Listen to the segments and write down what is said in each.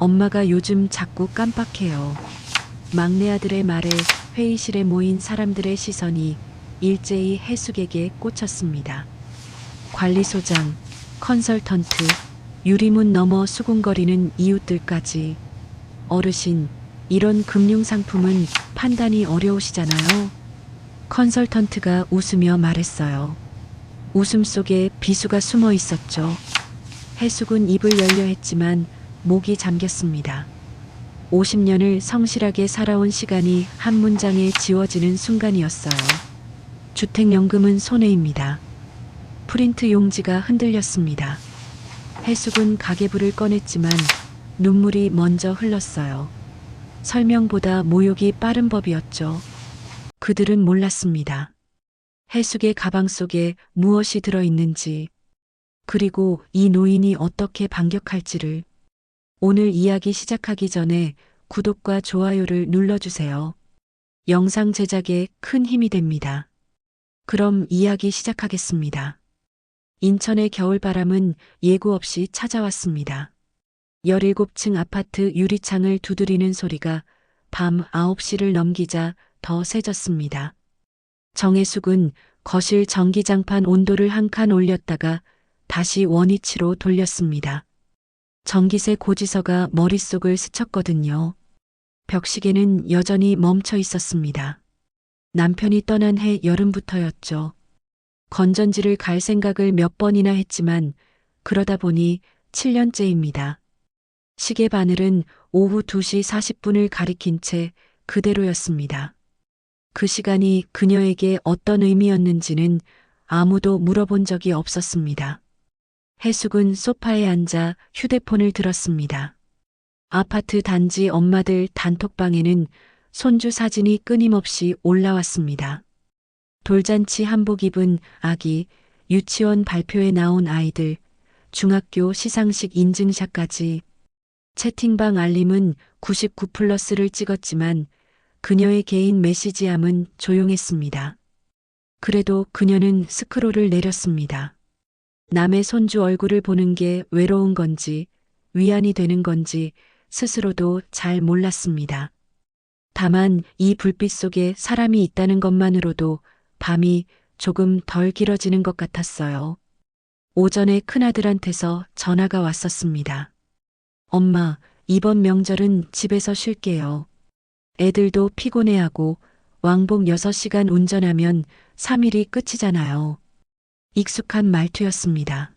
엄마가 요즘 자꾸 깜빡해요. 막내 아들의 말에 회의실에 모인 사람들의 시선이 일제히 해숙에게 꽂혔습니다. 관리소장, 컨설턴트, 유리문 너머 수군거리는 이웃들까지. 어르신, 이런 금융상품은 판단이 어려우시잖아요. 컨설턴트가 웃으며 말했어요. 웃음 속에 비수가 숨어 있었죠. 해숙은 입을 열려 했지만 목이 잠겼습니다. 50년을 성실하게 살아온 시간이 한 문장에 지워지는 순간이었어요. 주택연금은 손해입니다. 프린트 용지가 흔들렸습니다. 해숙은 가계부를 꺼냈지만 눈물이 먼저 흘렀어요. 설명보다 모욕이 빠른 법이었죠. 그들은 몰랐습니다. 해숙의 가방 속에 무엇이 들어있는지, 그리고 이 노인이 어떻게 반격할지를. 오늘 이야기 시작하기 전에 구독과 좋아요를 눌러주세요. 영상 제작에 큰 힘이 됩니다. 그럼 이야기 시작하겠습니다. 인천의 겨울바람은 예고 없이 찾아왔습니다. 17층 아파트 유리창을 두드리는 소리가 밤 9시를 넘기자 더 세졌습니다. 정혜숙은 거실 전기장판 온도를 한 칸 올렸다가 다시 원위치로 돌렸습니다. 전기세 고지서가 머릿속을 스쳤거든요. 벽시계는 여전히 멈춰 있었습니다. 남편이 떠난 해 여름부터였죠. 건전지를 갈 생각을 몇 번이나 했지만 그러다 보니 7년째입니다. 시계 바늘은 오후 2시 40분을 가리킨 채 그대로였습니다. 그 시간이 그녀에게 어떤 의미였는지는 아무도 물어본 적이 없었습니다. 해숙은 소파에 앉아 휴대폰을 들었습니다. 아파트 단지 엄마들 단톡방에는 손주 사진이 끊임없이 올라왔습니다. 돌잔치 한복 입은 아기, 유치원 발표에 나온 아이들, 중학교 시상식 인증샷까지. 채팅방 알림은 99+를 찍었지만 그녀의 개인 메시지함은 조용했습니다. 그래도 그녀는 스크롤을 내렸습니다. 남의 손주 얼굴을 보는 게 외로운 건지 위안이 되는 건지 스스로도 잘 몰랐습니다. 다만 이 불빛 속에 사람이 있다는 것만으로도 밤이 조금 덜 길어지는 것 같았어요. 오전에 큰아들한테서 전화가 왔었습니다. 엄마, 이번 명절은 집에서 쉴게요. 애들도 피곤해하고 왕복 6시간 운전하면 3일이 끝이잖아요. 익숙한 말투였습니다.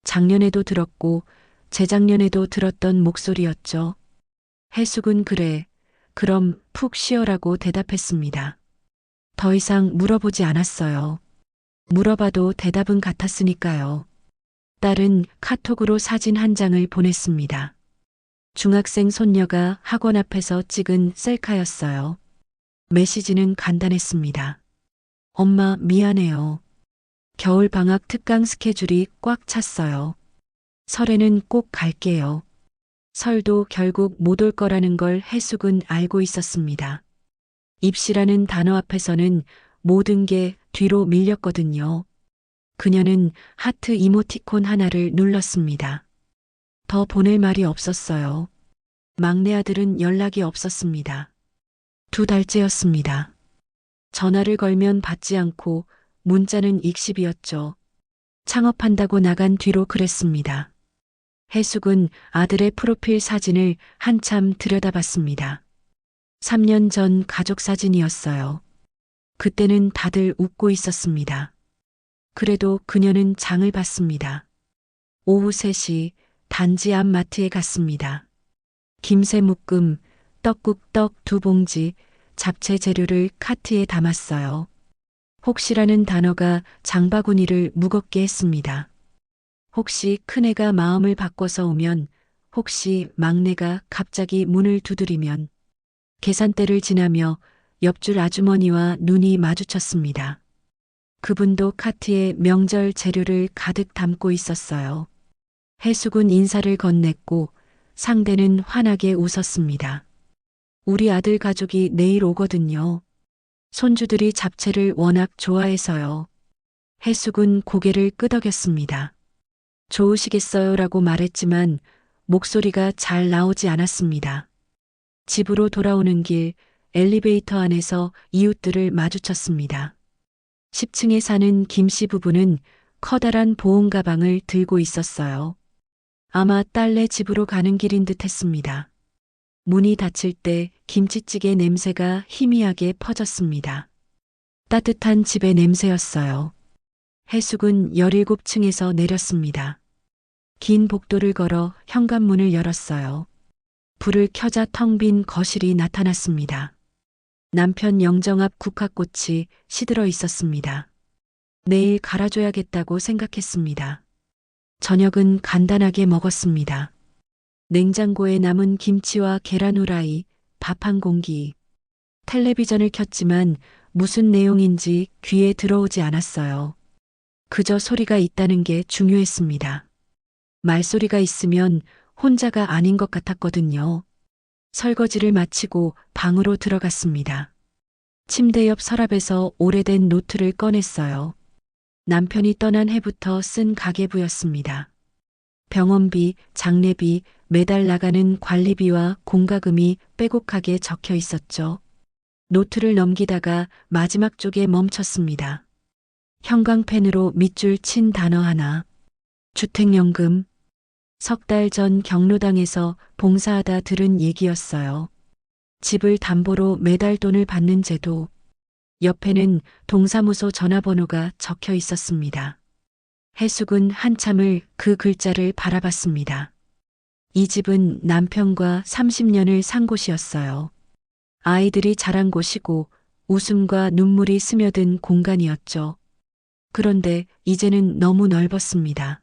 작년에도 들었고 재작년에도 들었던 목소리였죠. 해숙은 그래, 그럼 푹 쉬어라고 대답했습니다. 더 이상 물어보지 않았어요. 물어봐도 대답은 같았으니까요. 딸은 카톡으로 사진 한 장을 보냈습니다. 중학생 손녀가 학원 앞에서 찍은 셀카였어요. 메시지는 간단했습니다. 엄마 미안해요. 겨울 방학 특강 스케줄이 꽉 찼어요. 설에는 꼭 갈게요. 설도 결국 못 올 거라는 걸 해숙은 알고 있었습니다. 입시라는 단어 앞에서는 모든 게 뒤로 밀렸거든요. 그녀는 하트 이모티콘 하나를 눌렀습니다. 더 보낼 말이 없었어요. 막내 아들은 연락이 없었습니다. 2달째였습니다. 전화를 걸면 받지 않고 문자는 익십이었죠. 창업한다고 나간 뒤로 그랬습니다. 해숙은 아들의 프로필 사진을 한참 들여다봤습니다. 3년 전 가족 사진이었어요. 그때는 다들 웃고 있었습니다. 그래도 그녀는 장을 봤습니다. 오후 3시 단지 앞 마트에 갔습니다. 김새 묶음, 떡국떡 2봉지, 잡채 재료를 카트에 담았어요. 혹시라는 단어가 장바구니를 무겁게 했습니다. 혹시 큰애가 마음을 바꿔서 오면, 혹시 막내가 갑자기 문을 두드리면. 계산대를 지나며 옆줄 아주머니와 눈이 마주쳤습니다. 그분도 카트에 명절 재료를 가득 담고 있었어요. 해숙은 인사를 건넸고 상대는 환하게 웃었습니다. 우리 아들 가족이 내일 오거든요. 손주들이 잡채를 워낙 좋아해서요. 해숙은 고개를 끄덕였습니다. 좋으시겠어요라고 말했지만 목소리가 잘 나오지 않았습니다. 집으로 돌아오는 길 엘리베이터 안에서 이웃들을 마주쳤습니다. 10층에 사는 김 씨 부부는 커다란 보온 가방을 들고 있었어요. 아마 딸네 집으로 가는 길인 듯 했습니다. 문이 닫힐 때 김치찌개 냄새가 희미하게 퍼졌습니다. 따뜻한 집의 냄새였어요. 해숙은 17층에서 내렸습니다. 긴 복도를 걸어 현관문을 열었어요. 불을 켜자 텅 빈 거실이 나타났습니다. 남편 영정 앞 국화꽃이 시들어 있었습니다. 내일 갈아줘야겠다고 생각했습니다. 저녁은 간단하게 먹었습니다. 냉장고에 남은 김치와 계란 후라이, 밥 한 공기. 텔레비전을 켰지만 무슨 내용인지 귀에 들어오지 않았어요. 그저 소리가 있다는 게 중요했습니다. 말소리가 있으면 혼자가 아닌 것 같았거든요. 설거지를 마치고 방으로 들어갔습니다. 침대 옆 서랍에서 오래된 노트를 꺼냈어요. 남편이 떠난 해부터 쓴 가계부였습니다. 병원비, 장례비, 매달 나가는 관리비와 공과금이 빼곡하게 적혀 있었죠. 노트를 넘기다가 마지막 쪽에 멈췄습니다. 형광펜으로 밑줄 친 단어 하나. 주택연금. 석 달 전 경로당에서 봉사하다 들은 얘기였어요. 집을 담보로 매달 돈을 받는 제도. 옆에는 동사무소 전화번호가 적혀 있었습니다. 해숙은 한참을 그 글자를 바라봤습니다. 이 집은 남편과 30년을 산 곳이었어요. 아이들이 자란 곳이고 웃음과 눈물이 스며든 공간이었죠. 그런데 이제는 너무 넓었습니다.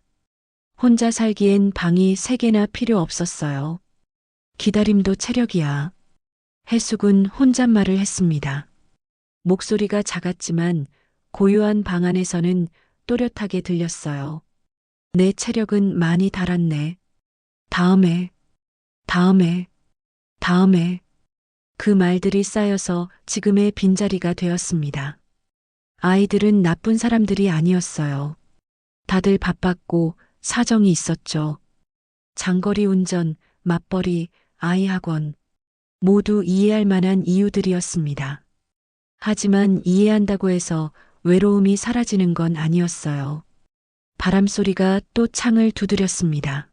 혼자 살기엔 방이 3개나 필요 없었어요. 기다림도 체력이야. 해숙은 혼잣말을 했습니다. 목소리가 작았지만 고요한 방 안에서는 또렷하게 들렸어요. 내 체력은 많이 달았네. 다음에, 다음에, 다음에. 그 말들이 쌓여서 지금의 빈자리가 되었습니다. 아이들은 나쁜 사람들이 아니었어요. 다들 바빴고 사정이 있었죠. 장거리 운전, 맞벌이, 아이 학원. 모두 이해할 만한 이유들이었습니다. 하지만 이해한다고 해서 외로움이 사라지는 건 아니었어요. 바람소리가 또 창을 두드렸습니다.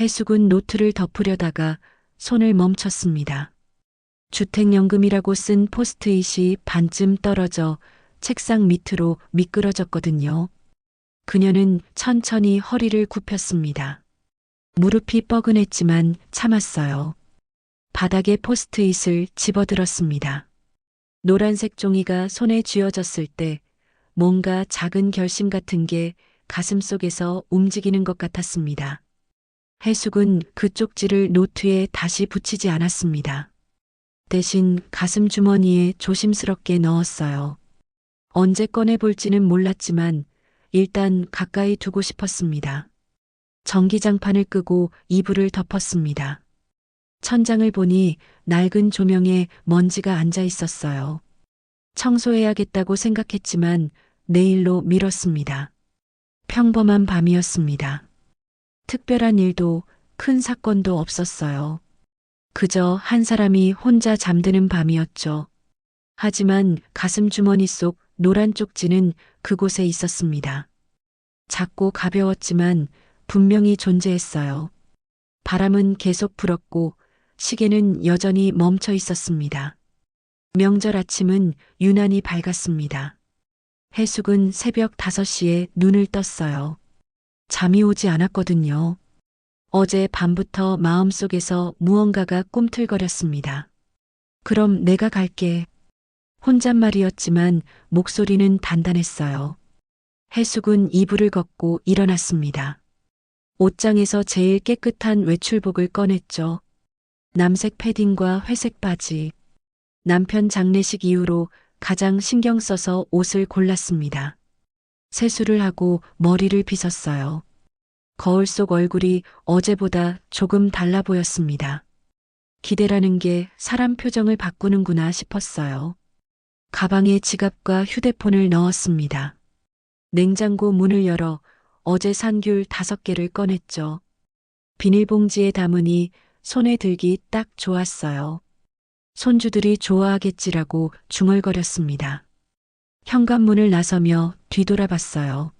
해숙은 노트를 덮으려다가 손을 멈췄습니다. 주택연금이라고 쓴 포스트잇이 반쯤 떨어져 책상 밑으로 미끄러졌거든요. 그녀는 천천히 허리를 굽혔습니다. 무릎이 뻐근했지만 참았어요. 바닥에 포스트잇을 집어들었습니다. 노란색 종이가 손에 쥐어졌을 때 뭔가 작은 결심 같은 게 가슴속에서 움직이는 것 같았습니다. 해숙은 그 쪽지를 노트에 다시 붙이지 않았습니다. 대신 가슴 주머니에 조심스럽게 넣었어요. 언제 꺼내볼지는 몰랐지만 일단 가까이 두고 싶었습니다. 전기장판을 끄고 이불을 덮었습니다. 천장을 보니 낡은 조명에 먼지가 앉아 있었어요. 청소해야겠다고 생각했지만 내일로 미뤘습니다. 평범한 밤이었습니다. 특별한 일도 큰 사건도 없었어요. 그저 한 사람이 혼자 잠드는 밤이었죠. 하지만 가슴 주머니 속 노란 쪽지는 그곳에 있었습니다. 작고 가벼웠지만 분명히 존재했어요. 바람은 계속 불었고 시계는 여전히 멈춰 있었습니다. 명절 아침은 유난히 밝았습니다. 해숙은 새벽 5시에 눈을 떴어요. 잠이 오지 않았거든요. 어제 밤부터 마음속에서 무언가가 꿈틀거렸습니다. 그럼 내가 갈게. 혼잣말이었지만 목소리는 단단했어요. 해숙은 이불을 걷고 일어났습니다. 옷장에서 제일 깨끗한 외출복을 꺼냈죠. 남색 패딩과 회색 바지. 남편 장례식 이후로 가장 신경 써서 옷을 골랐습니다. 세수를 하고 머리를 빗었어요. 거울 속 얼굴이 어제보다 조금 달라 보였습니다. 기대라는 게 사람 표정을 바꾸는구나 싶었어요. 가방에 지갑과 휴대폰을 넣었습니다. 냉장고 문을 열어 어제 산 귤 5개를 꺼냈죠. 비닐봉지에 담으니 손에 들기 딱 좋았어요. 손주들이 좋아하겠지라고 중얼거렸습니다. 현관문을 나서며 뒤돌아봤어요.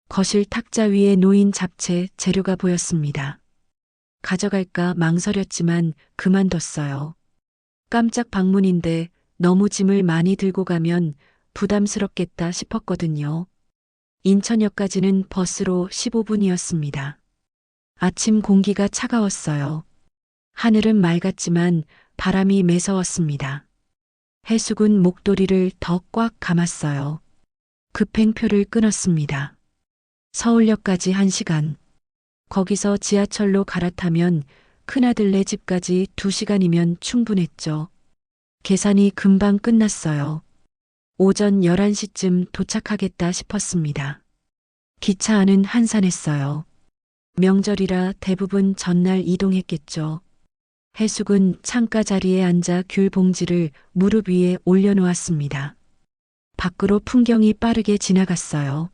거실 탁자 위에 놓인 잡채 재료가 보였습니다. 가져갈까 망설였지만 그만뒀어요. 깜짝 방문인데 너무 짐을 많이 들고 가면 부담스럽겠다 싶었거든요. 인천역까지는 버스로 15분이었습니다. 아침 공기가 차가웠어요. 하늘은 맑았지만 바람이 매서웠습니다. 해숙은 목도리를 더 꽉 감았어요. 급행표를 끊었습니다. 서울역까지 1시간. 거기서 지하철로 갈아타면 큰아들네 집까지 2시간이면 충분했죠. 계산이 금방 끝났어요. 오전 11시쯤 도착하겠다 싶었습니다. 기차 안은 한산했어요. 명절이라 대부분 전날 이동했겠죠. 해숙은 창가 자리에 앉아 귤 봉지를 무릎 위에 올려놓았습니다. 밖으로 풍경이 빠르게 지나갔어요.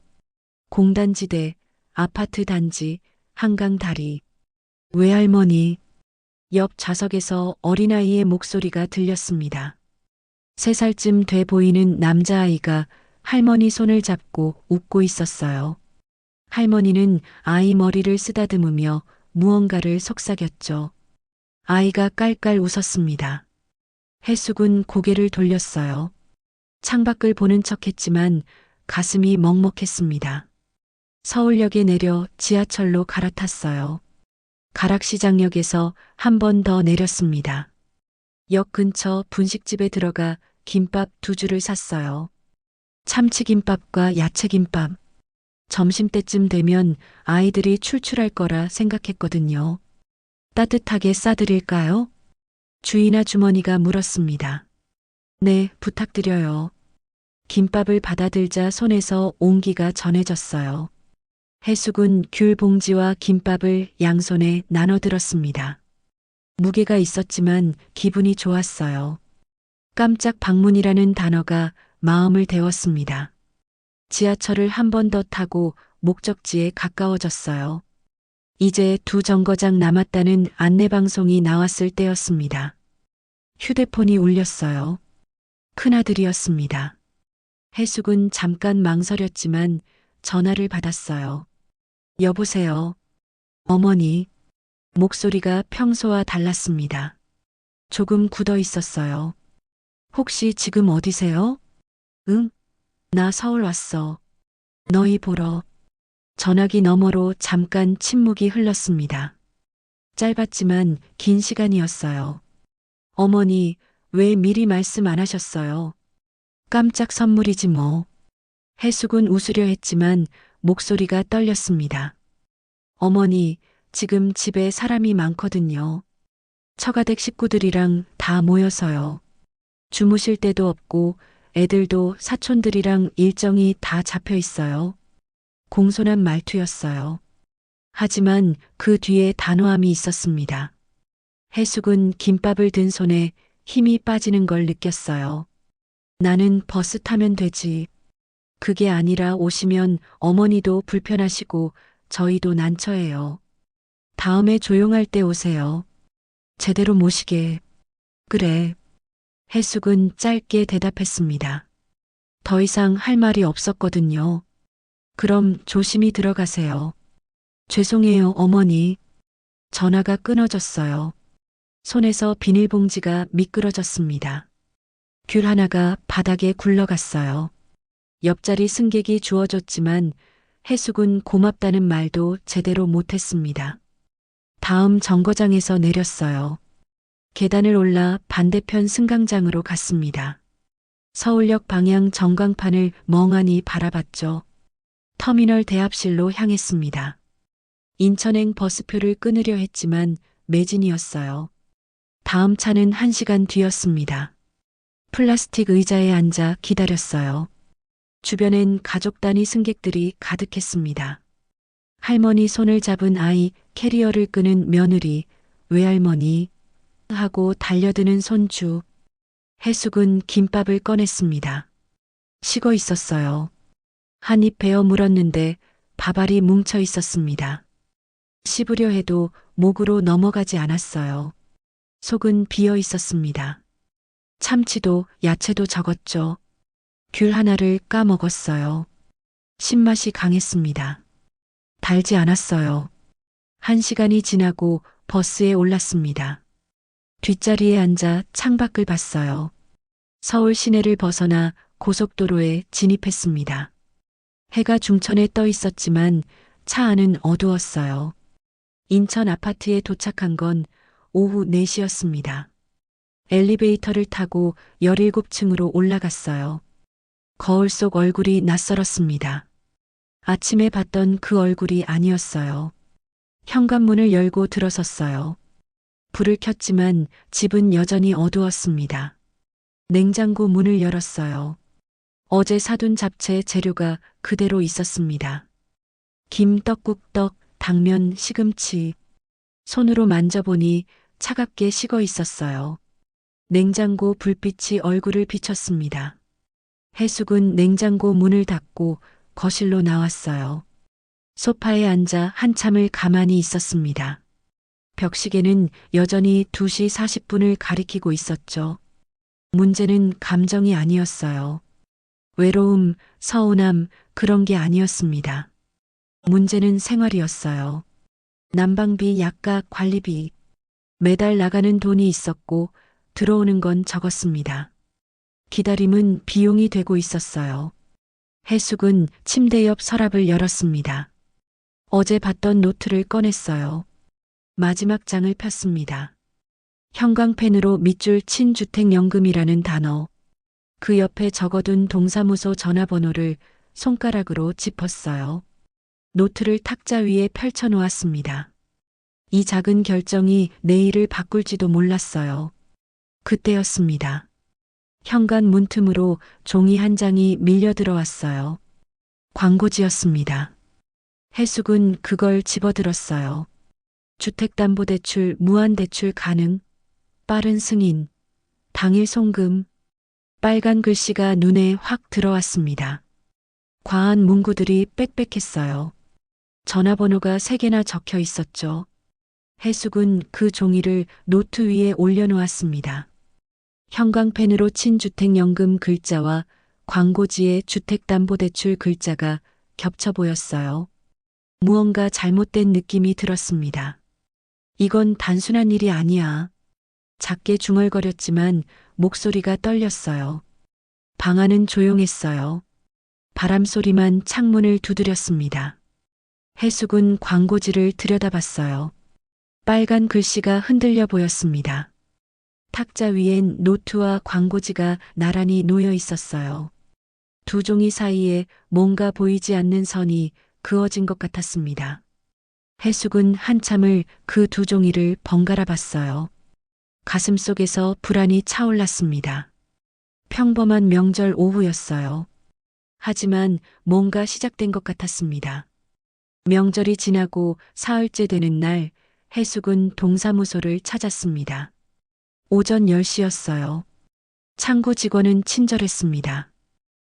공단지대, 아파트 단지, 한강 다리. 외할머니. 옆 좌석에서 어린아이의 목소리가 들렸습니다. 3살쯤 돼 보이는 남자아이가 할머니 손을 잡고 웃고 있었어요. 할머니는 아이 머리를 쓰다듬으며 무언가를 속삭였죠. 아이가 깔깔 웃었습니다. 해숙은 고개를 돌렸어요. 창밖을 보는 척했지만 가슴이 먹먹했습니다. 서울역에 내려 지하철로 갈아탔어요. 가락시장역에서 한 번 더 내렸습니다. 역 근처 분식집에 들어가 김밥 2줄을 샀어요. 참치김밥과 야채김밥. 점심때쯤 되면 아이들이 출출할 거라 생각했거든요. 따뜻하게 싸드릴까요? 주인 아주머니가 물었습니다. 네, 부탁드려요. 김밥을 받아들자 손에서 온기가 전해졌어요. 해숙은 귤 봉지와 김밥을 양손에 나눠들었습니다. 무게가 있었지만 기분이 좋았어요. 깜짝 방문이라는 단어가 마음을 데웠습니다. 지하철을 한 번 더 타고 목적지에 가까워졌어요. 이제 2정거장 남았다는 안내방송이 나왔을 때였습니다. 휴대폰이 울렸어요. 큰아들이었습니다. 해숙은 잠깐 망설였지만 전화를 받았어요. 여보세요. 어머니. 목소리가 평소와 달랐습니다. 조금 굳어 있었어요. 혹시 지금 어디세요? 응? 나 서울 왔어. 너희 보러. 전화기 너머로 잠깐 침묵이 흘렀습니다. 짧았지만 긴 시간이었어요. 어머니, 왜 미리 말씀 안 하셨어요? 깜짝 선물이지 뭐. 해숙은 웃으려 했지만 목소리가 떨렸습니다. 어머니, 지금 집에 사람이 많거든요. 처가댁 식구들이랑 다 모여서요. 주무실 데도 없고 애들도 사촌들이랑 일정이 다 잡혀 있어요. 공손한 말투였어요. 하지만 그 뒤에 단호함이 있었습니다. 해숙은 김밥을 든 손에 힘이 빠지는 걸 느꼈어요. 나는 버스 타면 되지. 그게 아니라 오시면 어머니도 불편하시고 저희도 난처해요. 다음에 조용할 때 오세요. 제대로 모시게. 그래. 해숙은 짧게 대답했습니다. 더 이상 할 말이 없었거든요. 그럼 조심히 들어가세요. 죄송해요, 어머니. 전화가 끊어졌어요. 손에서 비닐봉지가 미끄러졌습니다. 귤 하나가 바닥에 굴러갔어요. 옆자리 승객이 주워줬지만 해숙은 고맙다는 말도 제대로 못했습니다. 다음 정거장에서 내렸어요. 계단을 올라 반대편 승강장으로 갔습니다. 서울역 방향 전광판을 멍하니 바라봤죠. 터미널 대합실로 향했습니다. 인천행 버스표를 끊으려 했지만 매진이었어요. 다음 차는 1시간 뒤였습니다. 플라스틱 의자에 앉아 기다렸어요. 주변엔 가족 단위 승객들이 가득했습니다. 할머니 손을 잡은 아이, 캐리어를 끄는 며느리, 외할머니 하고 달려드는 손주. 해숙은 김밥을 꺼냈습니다. 식어 있었어요. 한 입 베어 물었는데 밥알이 뭉쳐 있었습니다. 씹으려 해도 목으로 넘어가지 않았어요. 속은 비어 있었습니다. 참치도 야채도 적었죠. 귤 하나를 까먹었어요. 신맛이 강했습니다. 달지 않았어요. 1시간이 지나고 버스에 올랐습니다. 뒷자리에 앉아 창밖을 봤어요. 서울 시내를 벗어나 고속도로에 진입했습니다. 해가 중천에 떠 있었지만 차 안은 어두웠어요. 인천 아파트에 도착한 건 오후 4시였습니다. 엘리베이터를 타고 17층으로 올라갔어요. 거울 속 얼굴이 낯설었습니다. 아침에 봤던 그 얼굴이 아니었어요. 현관문을 열고 들어섰어요. 불을 켰지만 집은 여전히 어두웠습니다. 냉장고 문을 열었어요. 어제 사둔 잡채 재료가 그대로 있었습니다. 김, 떡국떡, 당면, 시금치. 손으로 만져보니 차갑게 식어 있었어요. 냉장고 불빛이 얼굴을 비쳤습니다. 해숙은 냉장고 문을 닫고 거실로 나왔어요. 소파에 앉아 한참을 가만히 있었습니다. 벽시계는 여전히 2시 40분을 가리키고 있었죠. 문제는 감정이 아니었어요. 외로움, 서운함, 그런 게 아니었습니다. 문제는 생활이었어요. 난방비, 약값, 관리비. 매달 나가는 돈이 있었고 들어오는 건 적었습니다. 기다림은 비용이 되고 있었어요. 해숙은 침대 옆 서랍을 열었습니다. 어제 봤던 노트를 꺼냈어요. 마지막 장을 폈습니다. 형광펜으로 밑줄 친 주택연금이라는 단어. 그 옆에 적어둔 동사무소 전화번호를 손가락으로 짚었어요. 노트를 탁자 위에 펼쳐놓았습니다. 이 작은 결정이 내일을 바꿀지도 몰랐어요. 그때였습니다. 현관 문틈으로 종이 한 장이 밀려 들어왔어요. 광고지였습니다. 해숙은 그걸 집어들었어요. 주택담보대출, 무한대출 가능, 빠른 승인, 당일 송금. 빨간 글씨가 눈에 확 들어왔습니다. 과한 문구들이 빽빽했어요. 전화번호가 3개나 적혀 있었죠. 해숙은 그 종이를 노트 위에 올려놓았습니다. 형광펜으로 친 주택연금 글자와 광고지의 주택담보대출 글자가 겹쳐 보였어요. 무언가 잘못된 느낌이 들었습니다. 이건 단순한 일이 아니야. 작게 중얼거렸지만 목소리가 떨렸어요. 방 안은 조용했어요. 바람 소리만 창문을 두드렸습니다. 해숙은 광고지를 들여다봤어요. 빨간 글씨가 흔들려 보였습니다. 탁자 위엔 노트와 광고지가 나란히 놓여 있었어요. 두 종이 사이에 뭔가 보이지 않는 선이 그어진 것 같았습니다. 해숙은 한참을 그 두 종이를 번갈아 봤어요. 가슴 속에서 불안이 차올랐습니다. 평범한 명절 오후였어요. 하지만 뭔가 시작된 것 같았습니다. 명절이 지나고 사흘째 되는 날, 해숙은 동사무소를 찾았습니다. 오전 10시였어요. 창구 직원은 친절했습니다.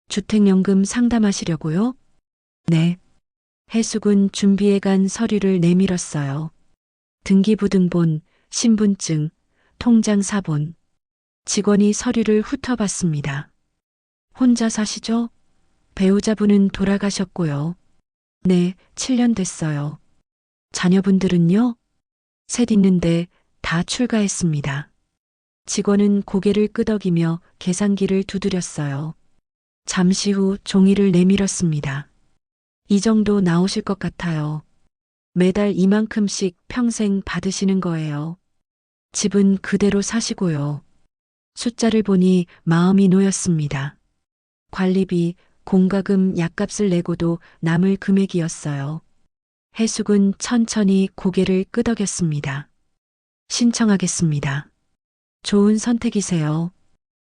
주택연금 상담하시려고요? 네. 해숙은 준비해간 서류를 내밀었어요. 등기부등본, 신분증, 통장 사본. 직원이 서류를 훑어봤습니다. 혼자 사시죠? 배우자분은 돌아가셨고요. 네, 7년 됐어요. 자녀분들은요? 셋 있는데 다 출가했습니다. 직원은 고개를 끄덕이며 계산기를 두드렸어요. 잠시 후 종이를 내밀었습니다. 이 정도 나오실 것 같아요. 매달 이만큼씩 평생 받으시는 거예요. 집은 그대로 사시고요. 숫자를 보니 마음이 놓였습니다. 관리비, 공과금, 약값을 내고도 남을 금액이었어요. 해숙은 천천히 고개를 끄덕였습니다. 신청하겠습니다. 좋은 선택이세요.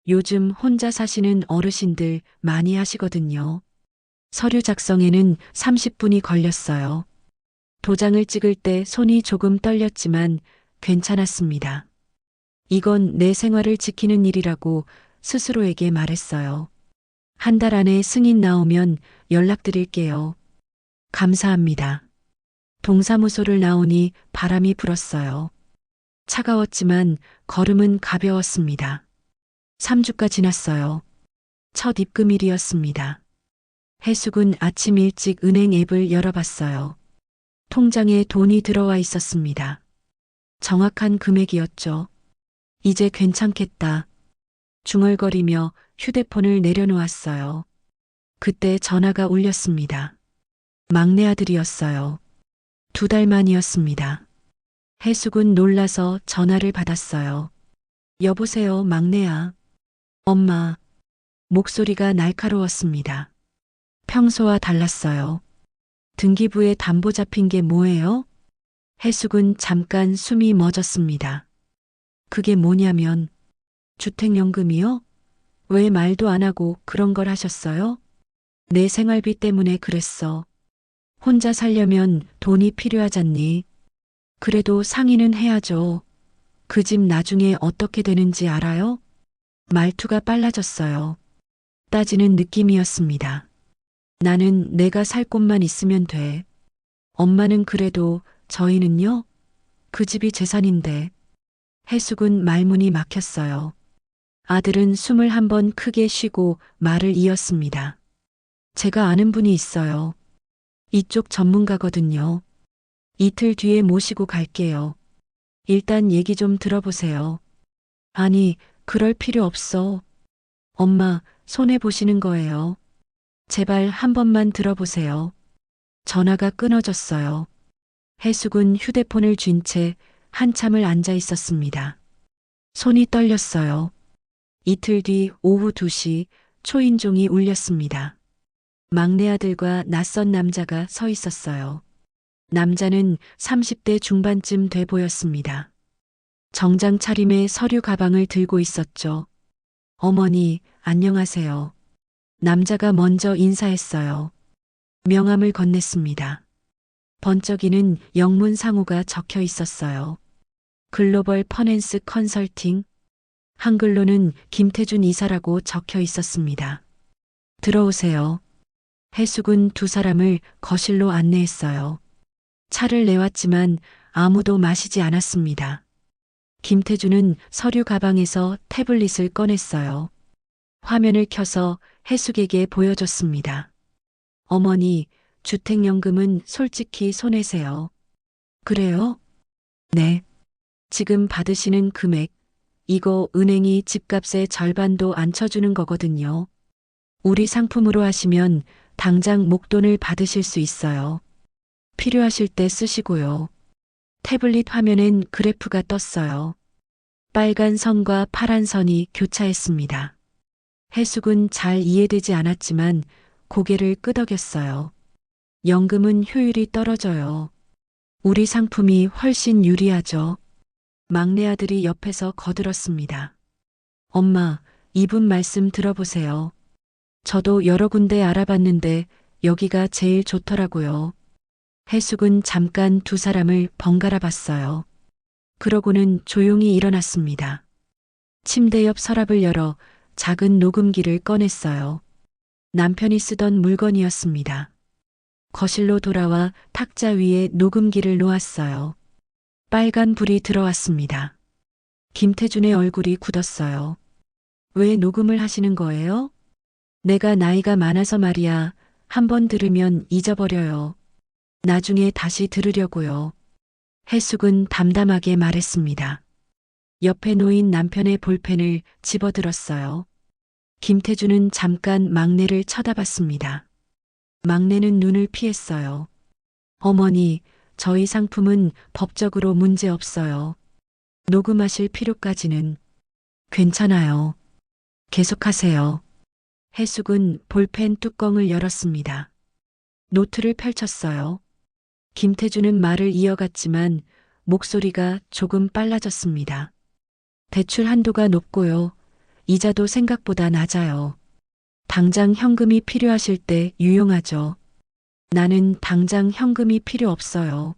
요즘 혼자 사시는 어르신들 많이 하시거든요. 서류 작성에는 30분이 걸렸어요. 도장을 찍을 때 손이 조금 떨렸지만 괜찮았습니다. 이건 내 생활을 지키는 일이라고 스스로에게 말했어요. 한 달 안에 승인 나오면 연락드릴게요. 감사합니다. 동사무소를 나오니 바람이 불었어요. 차가웠지만 걸음은 가벼웠습니다. 3주가 지났어요. 첫 입금일이었습니다. 해숙은 아침 일찍 은행 앱을 열어봤어요. 통장에 돈이 들어와 있었습니다. 정확한 금액이었죠. 이제 괜찮겠다. 중얼거리며 휴대폰을 내려놓았어요. 그때 전화가 울렸습니다. 막내 아들이었어요. 2달 만이었습니다. 해숙은 놀라서 전화를 받았어요. 여보세요, 막내야. 엄마. 목소리가 날카로웠습니다. 평소와 달랐어요. 등기부에 담보 잡힌 게 뭐예요? 해숙은 잠깐 숨이 멎었습니다. 그게 뭐냐면, 주택연금이요? 왜 말도 안 하고 그런 걸 하셨어요? 내 생활비 때문에 그랬어. 혼자 살려면 돈이 필요하잖니. 그래도 상의는 해야죠. 그 집 나중에 어떻게 되는지 알아요? 말투가 빨라졌어요. 따지는 느낌이었습니다. 나는 내가 살 곳만 있으면 돼. 엄마는 그래도 저희는요? 그 집이 재산인데. 해숙은 말문이 막혔어요. 아들은 숨을 한 번 크게 쉬고 말을 이었습니다. 제가 아는 분이 있어요. 이쪽 전문가거든요. 이틀 뒤에 모시고 갈게요. 일단 얘기 좀 들어보세요. 아니, 그럴 필요 없어. 엄마, 손해보시는 거예요. 제발 한 번만 들어보세요. 전화가 끊어졌어요. 해숙은 휴대폰을 쥔 채 한참을 앉아 있었습니다. 손이 떨렸어요. 이틀 뒤 오후 2시 초인종이 울렸습니다. 막내 아들과 낯선 남자가 서 있었어요. 남자는 30대 중반쯤 돼 보였습니다. 정장 차림에 서류 가방을 들고 있었죠. 어머니, 안녕하세요. 남자가 먼저 인사했어요. 명함을 건넸습니다. 번쩍이는 영문 상호가 적혀 있었어요. 글로벌 퍼낸스 컨설팅. 한글로는 김태준 이사라고 적혀 있었습니다. 들어오세요. 해숙은 2사람을 거실로 안내했어요. 차를 내왔지만 아무도 마시지 않았습니다. 김태준은 서류 가방에서 태블릿을 꺼냈어요. 화면을 켜서 해숙에게 보여줬습니다. 어머니, 주택연금은 솔직히 손해세요. 그래요? 네. 지금 받으시는 금액, 이거 은행이 집값의 절반도 안 쳐주는 거거든요. 우리 상품으로 하시면 당장 목돈을 받으실 수 있어요. 필요하실 때 쓰시고요. 태블릿 화면엔 그래프가 떴어요. 빨간 선과 파란 선이 교차했습니다. 해숙은 잘 이해되지 않았지만 고개를 끄덕였어요. 연금은 효율이 떨어져요. 우리 상품이 훨씬 유리하죠. 막내 아들이 옆에서 거들었습니다. 엄마, 이분 말씀 들어보세요. 저도 여러 군데 알아봤는데 여기가 제일 좋더라고요. 해숙은 잠깐 2사람을 번갈아 봤어요. 그러고는 조용히 일어났습니다. 침대 옆 서랍을 열어 작은 녹음기를 꺼냈어요. 남편이 쓰던 물건이었습니다. 거실로 돌아와 탁자 위에 녹음기를 놓았어요. 빨간 불이 들어왔습니다. 김태준의 얼굴이 굳었어요. 왜 녹음을 하시는 거예요? 내가 나이가 많아서 말이야. 한 번 들으면 잊어버려요. 나중에 다시 들으려고요. 해숙은 담담하게 말했습니다. 옆에 놓인 남편의 볼펜을 집어들었어요. 김태준은 잠깐 막내를 쳐다봤습니다. 막내는 눈을 피했어요. 어머니, 저희 상품은 법적으로 문제 없어요. 녹음하실 필요까지는. 괜찮아요. 계속하세요. 해숙은 볼펜 뚜껑을 열었습니다. 노트를 펼쳤어요. 김태준은 말을 이어갔지만 목소리가 조금 빨라졌습니다. 대출 한도가 높고요. 이자도 생각보다 낮아요. 당장 현금이 필요하실 때 유용하죠. 나는 당장 현금이 필요 없어요.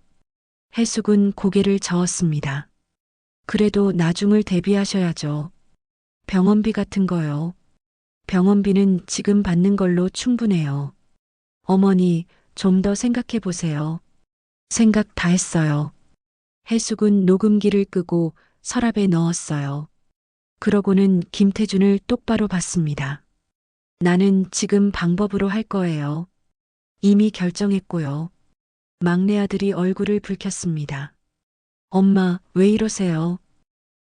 해숙은 고개를 저었습니다. 그래도 나중을 대비하셔야죠. 병원비 같은 거요. 병원비는 지금 받는 걸로 충분해요. 어머니, 좀 더 생각해 보세요. 생각 다 했어요. 해숙은 녹음기를 끄고 서랍에 넣었어요. 그러고는 김태준을 똑바로 봤습니다. 나는 지금 방법으로 할 거예요. 이미 결정했고요. 막내 아들이 얼굴을 붉혔습니다. 엄마, 왜 이러세요?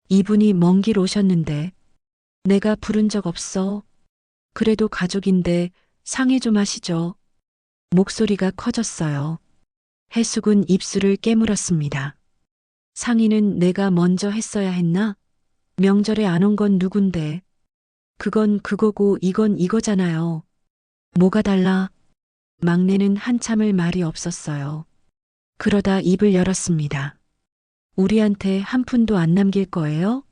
이분이 먼 길 오셨는데. 내가 부른 적 없어. 그래도 가족인데 상의 좀 하시죠. 목소리가 커졌어요. 해숙은 입술을 깨물었습니다. 상의는 내가 먼저 했어야 했나? 명절에 안 온 건 누군데? 그건 그거고 이건 이거잖아요. 뭐가 달라? 막내는 한참을 말이 없었어요. 그러다 입을 열었습니다. 우리한테 한 푼도 안 남길 거예요?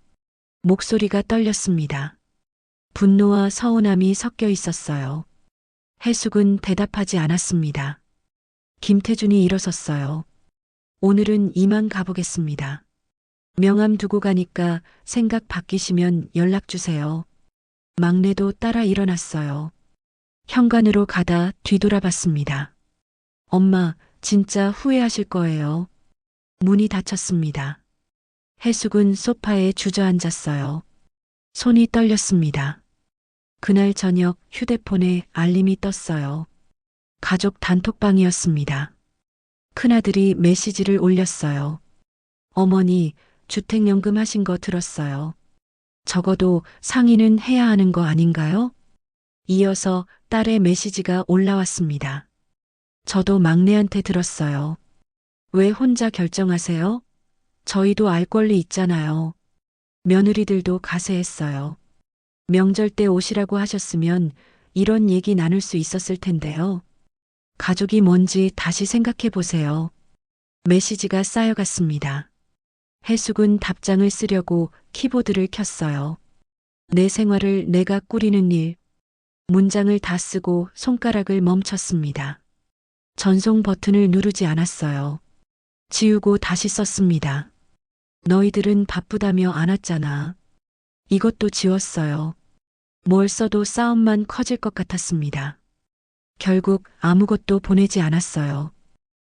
목소리가 떨렸습니다. 분노와 서운함이 섞여 있었어요. 해숙은 대답하지 않았습니다. 김태준이 일어섰어요. 오늘은 이만 가보겠습니다. 명함 두고 가니까 생각 바뀌시면 연락 주세요. 막내도 따라 일어났어요. 현관으로 가다 뒤돌아봤습니다. 엄마, 진짜 후회하실 거예요. 문이 닫혔습니다. 해숙은 소파에 주저앉았어요. 손이 떨렸습니다. 그날 저녁 휴대폰에 알림이 떴어요. 가족 단톡방이었습니다. 큰아들이 메시지를 올렸어요. 어머니, 주택연금 하신 거 들었어요. 적어도 상의는 해야 하는 거 아닌가요? 이어서 딸의 메시지가 올라왔습니다. 저도 막내한테 들었어요. 왜 혼자 결정하세요? 저희도 알 권리 있잖아요. 며느리들도 가세했어요. 명절 때 오시라고 하셨으면 이런 얘기 나눌 수 있었을 텐데요. 가족이 뭔지 다시 생각해 보세요. 메시지가 쌓여갔습니다. 해숙은 답장을 쓰려고 키보드를 켰어요. 내 생활을 내가 꾸리는 일. 문장을 다 쓰고 손가락을 멈췄습니다. 전송 버튼을 누르지 않았어요. 지우고 다시 썼습니다. 너희들은 바쁘다며 안 왔잖아. 이것도 지웠어요. 뭘 써도 싸움만 커질 것 같았습니다. 결국 아무것도 보내지 않았어요.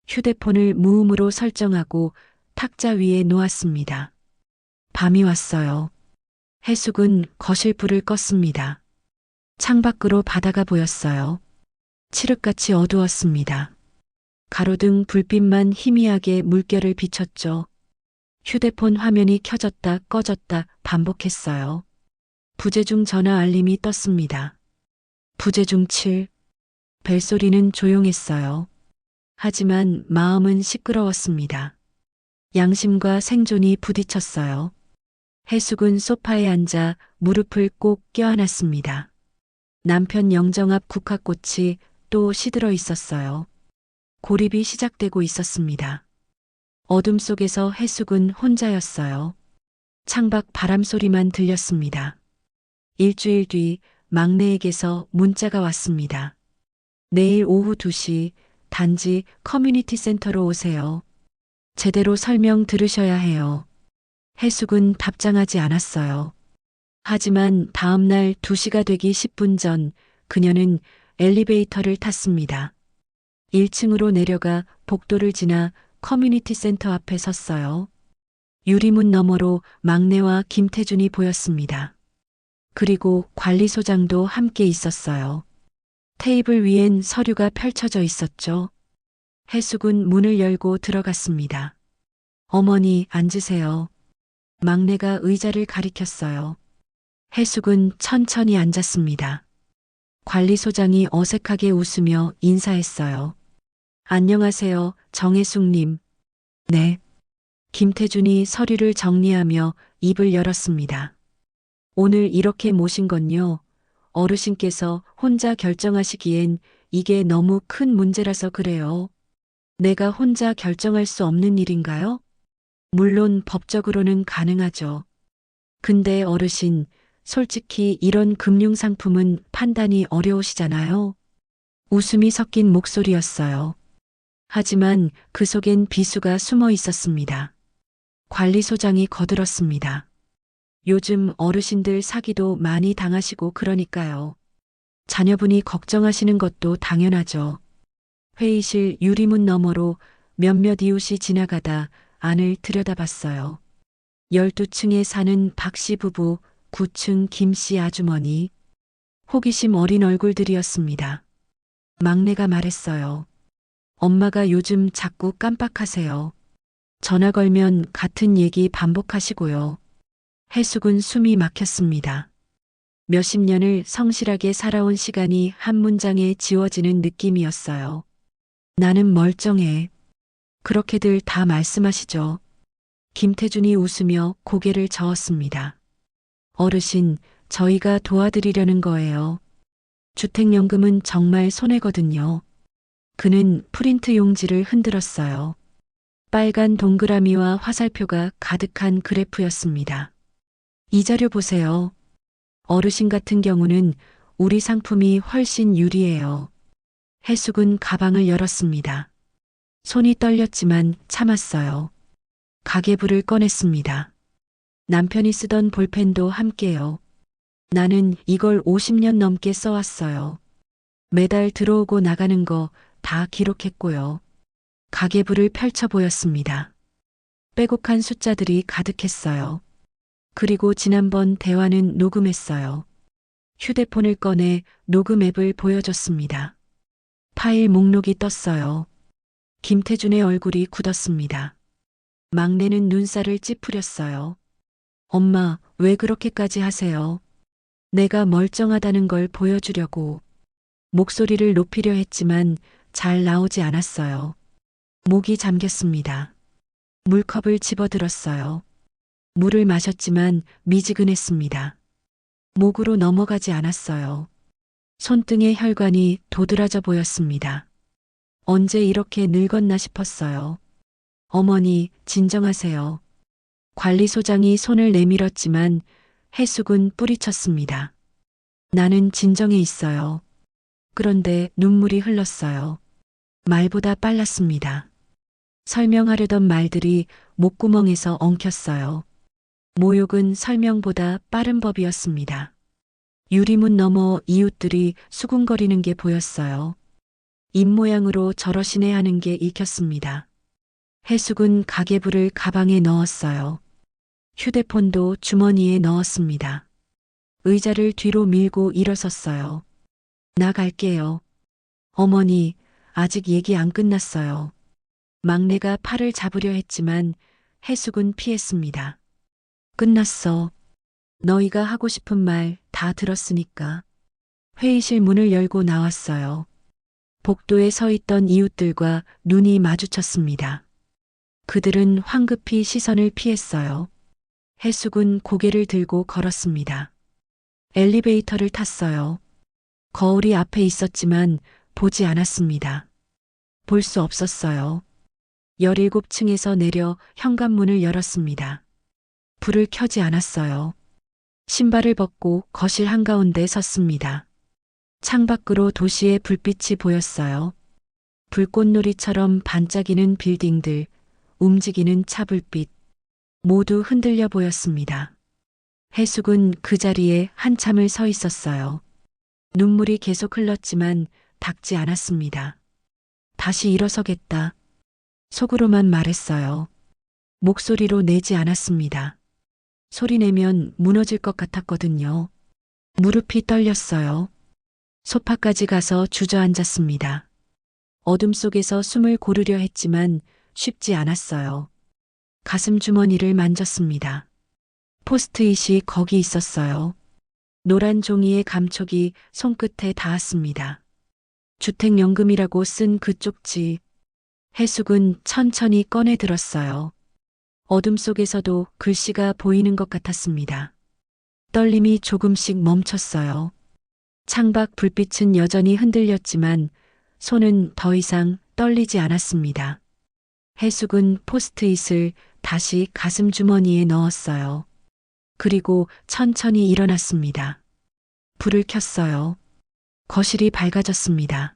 휴대폰을 무음으로 설정하고 탁자 위에 놓았습니다. 밤이 왔어요. 해숙은 거실 불을 껐습니다. 창밖으로 바다가 보였어요. 칠흑같이 어두웠습니다. 가로등 불빛만 희미하게 물결을 비췄죠. 휴대폰 화면이 켜졌다 꺼졌다 반복했어요. 부재중 전화 알림이 떴습니다. 부재중 7. 벨소리는 조용했어요. 하지만 마음은 시끄러웠습니다. 양심과 생존이 부딪혔어요. 해숙은 소파에 앉아 무릎을 꼭 껴안았습니다. 남편 영정 앞 국화꽃이 또 시들어 있었어요. 고립이 시작되고 있었습니다. 어둠 속에서 해숙은 혼자였어요. 창밖 바람 소리만 들렸습니다. 일주일 뒤 막내에게서 문자가 왔습니다. 내일 오후 2시 단지 커뮤니티 센터로 오세요. 제대로 설명 들으셔야 해요. 해숙은 답장하지 않았어요. 하지만 다음 날 2시가 되기 10분 전 그녀는 엘리베이터를 탔습니다. 1층으로 내려가 복도를 지나 커뮤니티 센터 앞에 섰어요. 유리문 너머로 막내와 김태준이 보였습니다. 그리고 관리소장도 함께 있었어요. 테이블 위엔 서류가 펼쳐져 있었죠. 해숙은 문을 열고 들어갔습니다. 어머니, 앉으세요. 막내가 의자를 가리켰어요. 해숙은 천천히 앉았습니다. 관리소장이 어색하게 웃으며 인사했어요. 안녕하세요, 정혜숙님. 네. 김태준이 서류를 정리하며 입을 열었습니다. 오늘 이렇게 모신 건요. 어르신께서 혼자 결정하시기엔 이게 너무 큰 문제라서 그래요. 내가 혼자 결정할 수 없는 일인가요? 물론 법적으로는 가능하죠. 근데 어르신, 솔직히 이런 금융상품은 판단이 어려우시잖아요. 웃음이 섞인 목소리였어요. 하지만 그 속엔 비수가 숨어 있었습니다. 관리소장이 거들었습니다. 요즘 어르신들 사기도 많이 당하시고 그러니까요. 자녀분이 걱정하시는 것도 당연하죠. 회의실 유리문 너머로 몇몇 이웃이 지나가다 안을 들여다봤어요. 12층에 사는 박 씨 부부, 9층 김 씨 아주머니. 호기심 어린 얼굴들이었습니다. 막내가 말했어요. 엄마가 요즘 자꾸 깜빡하세요. 전화 걸면 같은 얘기 반복하시고요. 해숙은 숨이 막혔습니다. 몇십 년을 성실하게 살아온 시간이 한 문장에 지워지는 느낌이었어요. 나는 멀쩡해. 그렇게들 다 말씀하시죠. 김태준이 웃으며 고개를 저었습니다. 어르신, 저희가 도와드리려는 거예요. 주택연금은 정말 손해거든요. 그는 프린트 용지를 흔들었어요. 빨간 동그라미와 화살표가 가득한 그래프였습니다. 이 자료 보세요. 어르신 같은 경우는 우리 상품이 훨씬 유리해요. 해숙은 가방을 열었습니다. 손이 떨렸지만 참았어요. 가계부를 꺼냈습니다. 남편이 쓰던 볼펜도 함께요. 나는 이걸 50년 넘게 써왔어요. 매달 들어오고 나가는 거 다 기록했고요. 가계부를 펼쳐 보였습니다. 빼곡한 숫자들이 가득했어요. 그리고 지난번 대화는 녹음했어요. 휴대폰을 꺼내 녹음 앱을 보여줬습니다. 파일 목록이 떴어요. 김태준의 얼굴이 굳었습니다. 막내는 눈살을 찌푸렸어요. 엄마, 왜 그렇게까지 하세요? 내가 멀쩡하다는 걸 보여주려고. 목소리를 높이려 했지만 잘 나오지 않았어요. 목이 잠겼습니다. 물컵을 집어들었어요. 물을 마셨지만 미지근했습니다. 목으로 넘어가지 않았어요. 손등의 혈관이 도드라져 보였습니다. 언제 이렇게 늙었나 싶었어요. 어머니, 진정하세요. 관리소장이 손을 내밀었지만 해숙은 뿌리쳤습니다. 나는 진정해 있어요. 그런데 눈물이 흘렀어요. 말보다 빨랐습니다. 설명하려던 말들이 목구멍에서 엉켰어요. 모욕은 설명보다 빠른 법이었습니다. 유리문 너머 이웃들이 수군거리는 게 보였어요. 입모양으로 저러시네 하는 게 읽혔습니다. 해숙은 가계부를 가방에 넣었어요. 휴대폰도 주머니에 넣었습니다. 의자를 뒤로 밀고 일어섰어요. 나 갈게요. 어머니, 아직 얘기 안 끝났어요. 막내가 팔을 잡으려 했지만 해숙은 피했습니다. 끝났어. 너희가 하고 싶은 말 다 들었으니까. 회의실 문을 열고 나왔어요. 복도에 서 있던 이웃들과 눈이 마주쳤습니다. 그들은 황급히 시선을 피했어요. 해숙은 고개를 들고 걸었습니다. 엘리베이터를 탔어요. 거울이 앞에 있었지만 보지 않았습니다. 볼 수 없었어요. 17층에서 내려 현관문을 열었습니다. 불을 켜지 않았어요. 신발을 벗고 거실 한가운데 섰습니다. 창밖으로 도시의 불빛이 보였어요. 불꽃놀이처럼 반짝이는 빌딩들, 움직이는 차불빛, 모두 흔들려 보였습니다. 해숙은 그 자리에 한참을 서 있었어요. 눈물이 계속 흘렀지만 닦지 않았습니다. 다시 일어서겠다. 속으로만 말했어요. 목소리로 내지 않았습니다. 소리내면 무너질 것 같았거든요. 무릎이 떨렸어요. 소파까지 가서 주저앉았습니다. 어둠 속에서 숨을 고르려 했지만 쉽지 않았어요. 가슴 주머니를 만졌습니다. 포스트잇이 거기 있었어요. 노란 종이의 감촉이 손끝에 닿았습니다. 주택연금이라고 쓴 그 쪽지. 해숙은 천천히 꺼내 들었어요. 어둠 속에서도 글씨가 보이는 것 같았습니다. 떨림이 조금씩 멈췄어요. 창밖 불빛은 여전히 흔들렸지만 손은 더 이상 떨리지 않았습니다. 해숙은 포스트잇을 다시 가슴 주머니에 넣었어요. 그리고 천천히 일어났습니다. 불을 켰어요. 거실이 밝아졌습니다.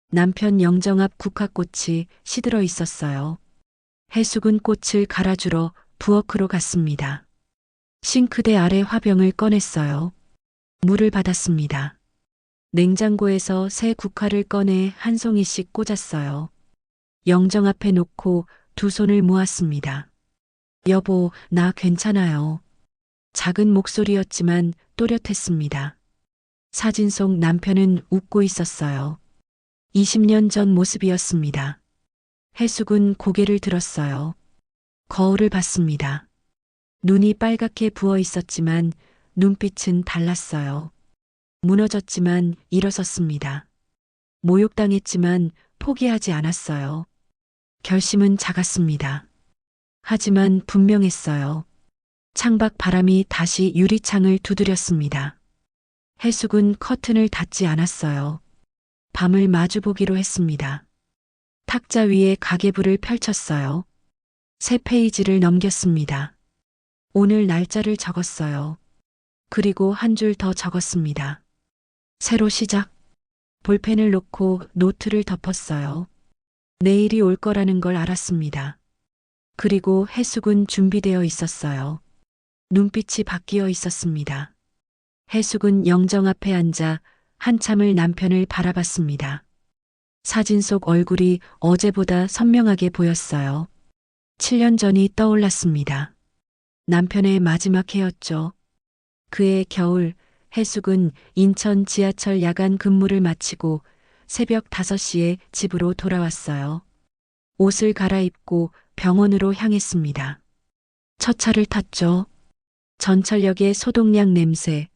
남편 영정 앞 국화꽃이 시들어 있었어요. 해숙은 꽃을 갈아주러 부엌으로 갔습니다. 싱크대 아래 화병을 꺼냈어요. 물을 받았습니다. 냉장고에서 새 국화를 꺼내 한 송이씩 꽂았어요. 영정 앞에 놓고 두 손을 모았습니다. 여보, 나 괜찮아요. 작은 목소리였지만 또렷했습니다. 사진 속 남편은 웃고 있었어요. 20년 전 모습이었습니다. 해숙은 고개를 들었어요. 거울을 봤습니다. 눈이 빨갛게 부어 있었지만 눈빛은 달랐어요. 무너졌지만 일어섰습니다. 모욕당했지만 포기하지 않았어요. 결심은 작았습니다. 하지만 분명했어요. 창밖 바람이 다시 유리창을 두드렸습니다. 해숙은 커튼을 닫지 않았어요. 밤을 마주보기로 했습니다. 탁자 위에 가계부를 펼쳤어요. 세 페이지를 넘겼습니다. 오늘 날짜를 적었어요. 그리고 한 줄 더 적었습니다. 새로 시작. 볼펜을 놓고 노트를 덮었어요. 내일이 올 거라는 걸 알았습니다. 그리고 해숙은 준비되어 있었어요. 눈빛이 바뀌어 있었습니다. 해숙은 영정 앞에 앉아 한참을 남편을 바라봤습니다. 사진 속 얼굴이 어제보다 선명하게 보였어요. 7년 전이 떠올랐습니다. 남편의 마지막 해였죠. 그해 겨울, 해숙은 인천 지하철 야간 근무를 마치고 새벽 5시에 집으로 돌아왔어요. 옷을 갈아입고 병원으로 향했습니다. 첫 차를 탔죠. 전철역의 소독약 냄새,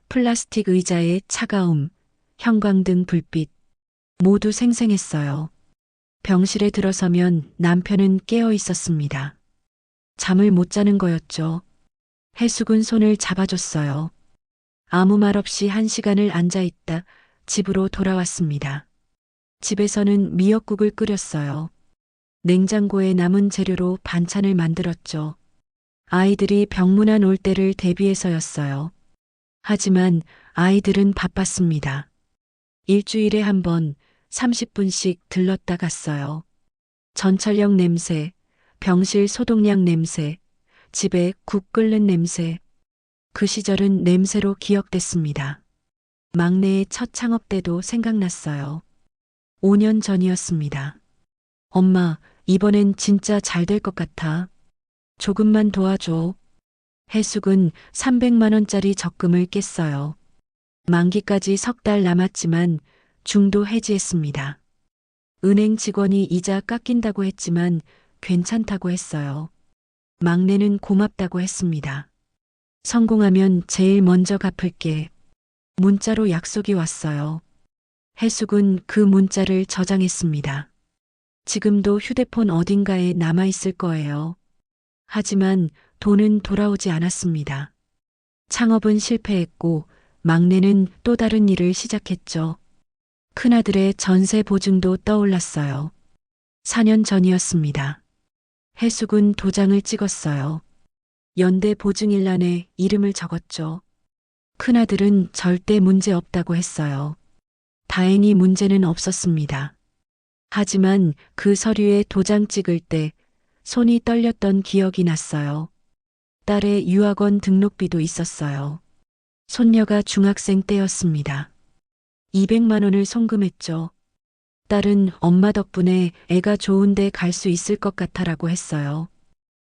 플라스틱 의자의 차가움, 형광등 불빛, 모두 생생했어요. 병실에 들어서면 남편은 깨어 있었습니다. 잠을 못 자는 거였죠. 해숙은 손을 잡아줬어요. 아무 말 없이 1시간을 앉아 있다 집으로 돌아왔습니다. 집에서는 미역국을 끓였어요. 냉장고에 남은 재료로 반찬을 만들었죠. 아이들이 병문안 올 때를 대비해서였어요. 하지만 아이들은 바빴습니다. 일주일에 한 번 30분씩 들렀다 갔어요. 전철역 냄새, 병실 소독약 냄새, 집에 국 끓는 냄새. 그 시절은 냄새로 기억됐습니다. 막내의 첫 창업 때도 생각났어요. 5년 전이었습니다. 엄마, 이번엔 진짜 잘 될 것 같아. 조금만 도와줘. 해숙은 300만 원짜리 적금을 깼어요. 만기까지 3달 남았지만 중도 해지했습니다. 은행 직원이 이자 깎인다고 했지만 괜찮다고 했어요. 막내는 고맙다고 했습니다. 성공하면 제일 먼저 갚을게. 문자로 약속이 왔어요. 해숙은 그 문자를 저장했습니다. 지금도 휴대폰 어딘가에 남아있을 거예요. 하지만 돈은 돌아오지 않았습니다. 창업은 실패했고 막내는 또 다른 일을 시작했죠. 큰아들의 전세 보증도 떠올랐어요. 4년 전이었습니다. 해숙은 도장을 찍었어요. 연대 보증일란에 이름을 적었죠. 큰아들은 절대 문제 없다고 했어요. 다행히 문제는 없었습니다. 하지만 그 서류에 도장 찍을 때 손이 떨렸던 기억이 났어요. 딸의 유학원 등록비도 있었어요. 손녀가 중학생 때였습니다. 200만 원을 송금했죠. 딸은 엄마 덕분에 애가 좋은데 갈 수 있을 것 같아라고 했어요.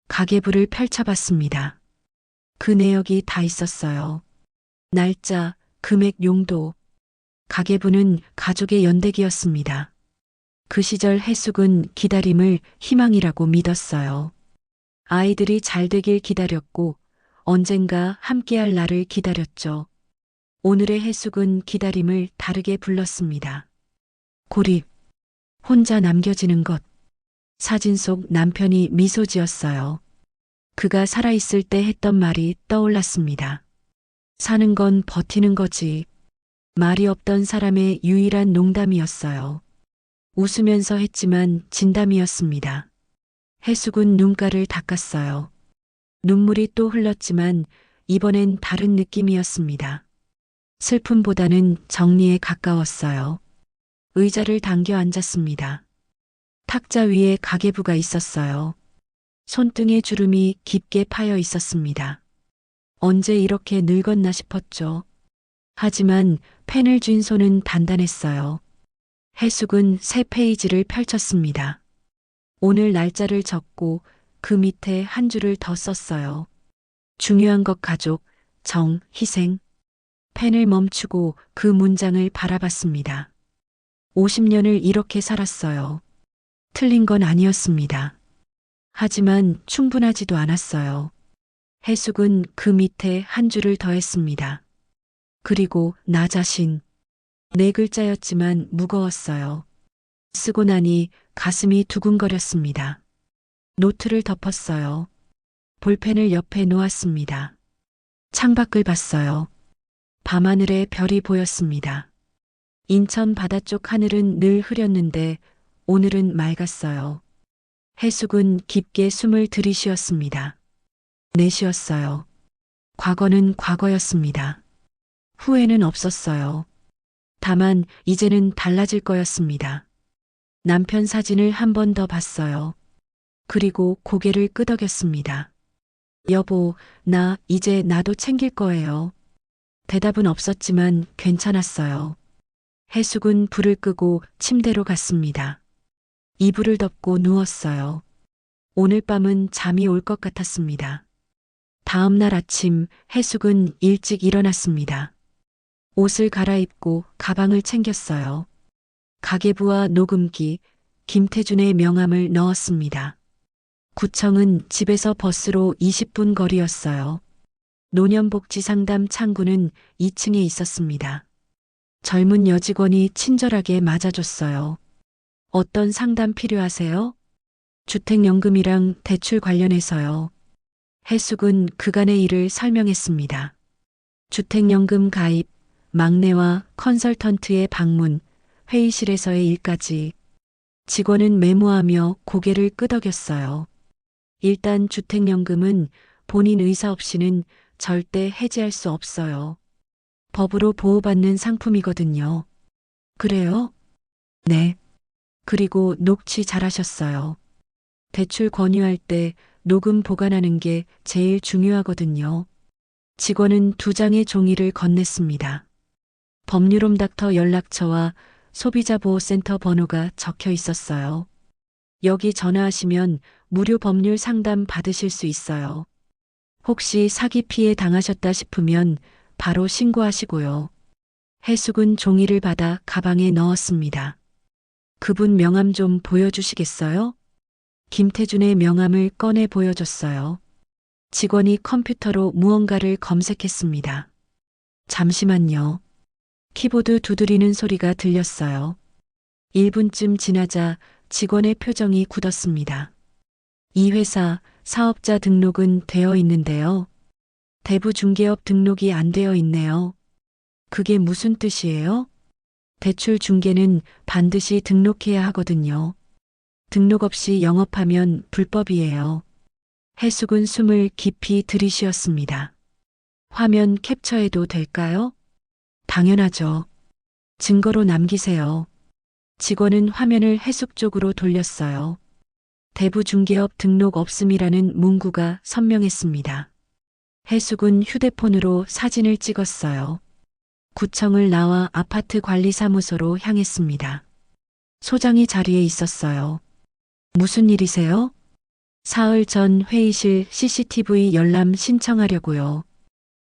가계부를 펼쳐봤습니다. 그 내역이 다 있었어요. 날짜, 금액, 용도. 가계부는 가족의 연대기였습니다. 그 시절 해숙은 기다림을 희망이라고 믿었어요. 아이들이 잘 되길 기다렸고 언젠가 함께할 날을 기다렸죠. 오늘의 해숙은 기다림을 다르게 불렀습니다. 고립, 혼자 남겨지는 것. 사진 속 남편이 미소 지었어요. 그가 살아있을 때 했던 말이 떠올랐습니다. 사는 건 버티는 거지. 말이 없던 사람의 유일한 농담이었어요. 웃으면서 했지만 진담이었습니다. 해숙은 눈가를 닦았어요. 눈물이 또 흘렀지만 이번엔 다른 느낌이었습니다. 슬픔보다는 정리에 가까웠어요. 의자를 당겨 앉았습니다. 탁자 위에 가계부가 있었어요. 손등에 주름이 깊게 파여 있었습니다. 언제 이렇게 늙었나 싶었죠. 하지만 펜을 쥔 손은 단단했어요. 해숙은 새 페이지를 펼쳤습니다. 오늘 날짜를 적고 그 밑에 한 줄을 더 썼어요. 중요한 것 가족, 정, 희생. 펜을 멈추고 그 문장을 바라봤습니다. 50년을 이렇게 살았어요. 틀린 건 아니었습니다. 하지만 충분하지도 않았어요. 해숙은 그 밑에 한 줄을 더했습니다. 그리고 나 자신. 네 글자였지만 무거웠어요. 쓰고 나니 가슴이 두근거렸습니다. 노트를 덮었어요. 볼펜을 옆에 놓았습니다. 창밖을 봤어요. 밤하늘에 별이 보였습니다. 인천 바다 쪽 하늘은 늘 흐렸는데 오늘은 맑았어요. 해숙은 깊게 숨을 들이쉬었습니다. 내쉬었어요. 과거는 과거였습니다. 후회는 없었어요. 다만 이제는 달라질 거였습니다. 남편 사진을 한 번 더 봤어요. 그리고 고개를 끄덕였습니다. 여보, 나 이제 나도 챙길 거예요. 대답은 없었지만 괜찮았어요. 해숙은 불을 끄고 침대로 갔습니다. 이불을 덮고 누웠어요. 오늘 밤은 잠이 올 것 같았습니다. 다음 날 아침 해숙은 일찍 일어났습니다. 옷을 갈아입고 가방을 챙겼어요. 가계부와 녹음기, 김태준의 명함을 넣었습니다. 구청은 집에서 버스로 20분 거리였어요. 노년복지상담 창구는 2층에 있었습니다. 젊은 여직원이 친절하게 맞아줬어요. 어떤 상담 필요하세요? 주택연금이랑 대출 관련해서요. 해숙은 그간의 일을 설명했습니다. 주택연금 가입, 막내와 컨설턴트의 방문, 회의실에서의 일까지. 직원은 메모하며 고개를 끄덕였어요. 일단 주택연금은 본인 의사 없이는 절대 해지할 수 없어요. 법으로 보호받는 상품이거든요. 그래요? 네. 그리고 녹취 잘하셨어요. 대출 권유할 때 녹음 보관하는 게 제일 중요하거든요. 직원은 2장의 종이를 건넸습니다. 법률홈 닥터 연락처와 소비자보호센터 번호가 적혀 있었어요. 여기 전화하시면 무료 법률 상담 받으실 수 있어요. 혹시 사기 피해 당하셨다 싶으면 바로 신고하시고요. 해숙은 종이를 받아 가방에 넣었습니다. 그분 명함 좀 보여주시겠어요? 김태준의 명함을 꺼내 보여줬어요. 직원이 컴퓨터로 무언가를 검색했습니다. 잠시만요. 키보드 두드리는 소리가 들렸어요. 1분쯤 지나자 직원의 표정이 굳었습니다. 이 회사 사업자 등록은 되어 있는데요. 대부 중개업 등록이 안 되어 있네요. 그게 무슨 뜻이에요? 대출 중개는 반드시 등록해야 하거든요. 등록 없이 영업하면 불법이에요. 해숙은 숨을 깊이 들이쉬었습니다. 화면 캡처해도 될까요? 당연하죠. 증거로 남기세요. 직원은 화면을 해숙 쪽으로 돌렸어요. 대부 중개업 등록 없음이라는 문구가 선명했습니다. 해숙은 휴대폰으로 사진을 찍었어요. 구청을 나와 아파트 관리사무소로 향했습니다. 소장이 자리에 있었어요. 무슨 일이세요? 사흘 전 회의실 CCTV 열람 신청하려고요.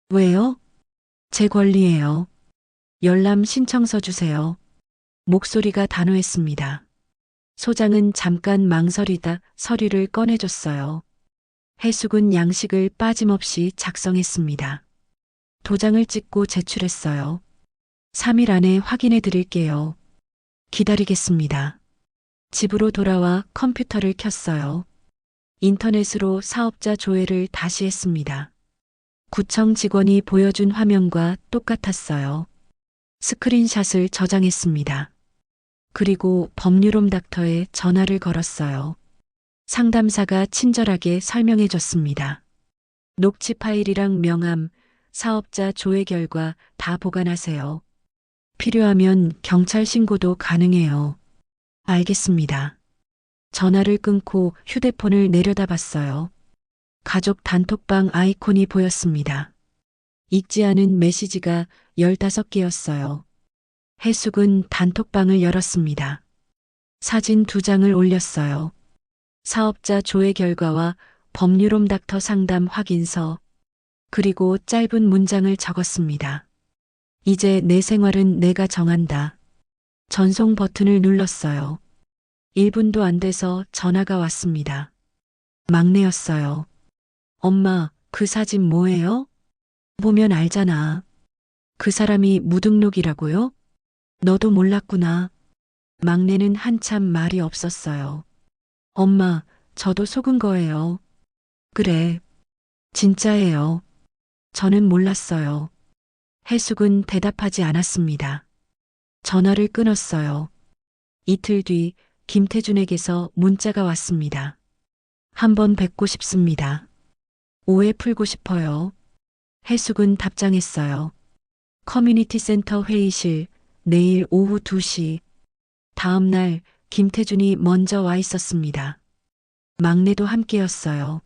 왜요? 제 권리예요. 열람 신청서 주세요. 목소리가 단호했습니다. 소장은 잠깐 망설이다 서류를 꺼내줬어요. 해숙은 양식을 빠짐없이 작성했습니다. 도장을 찍고 제출했어요. 3일 안에 확인해 드릴게요. 기다리겠습니다. 집으로 돌아와 컴퓨터를 켰어요. 인터넷으로 사업자 조회를 다시 했습니다. 구청 직원이 보여준 화면과 똑같았어요. 스크린샷을 저장했습니다. 그리고 법률홈 닥터에 전화를 걸었어요. 상담사가 친절하게 설명해 줬습니다. 녹취 파일이랑 명함, 사업자 조회 결과 다 보관하세요. 필요하면 경찰 신고도 가능해요. 알겠습니다. 전화를 끊고 휴대폰을 내려다봤어요. 가족 단톡방 아이콘이 보였습니다. 읽지 않은 메시지가 15개였어요. 해숙은 단톡방을 열었습니다. 사진 2장을 올렸어요. 사업자 조회 결과와 법률홈 닥터 상담 확인서, 그리고 짧은 문장을 적었습니다. 이제 내 생활은 내가 정한다. 전송 버튼을 눌렀어요. 1분도 안 돼서 전화가 왔습니다. 막내였어요. 엄마, 그 사진 뭐예요? 보면 알잖아. 그 사람이 무등록이라고요? 너도 몰랐구나. 막내는 한참 말이 없었어요. 엄마, 저도 속은 거예요. 그래. 진짜예요. 저는 몰랐어요. 해숙은 대답하지 않았습니다. 전화를 끊었어요. 이틀 뒤 김태준에게서 문자가 왔습니다. 한번 뵙고 싶습니다. 오해 풀고 싶어요. 해숙은 답장했어요. 커뮤니티 센터 회의실, 내일 오후 2시. 다음 날 김태준이 먼저 와 있었습니다. 막내도 함께였어요.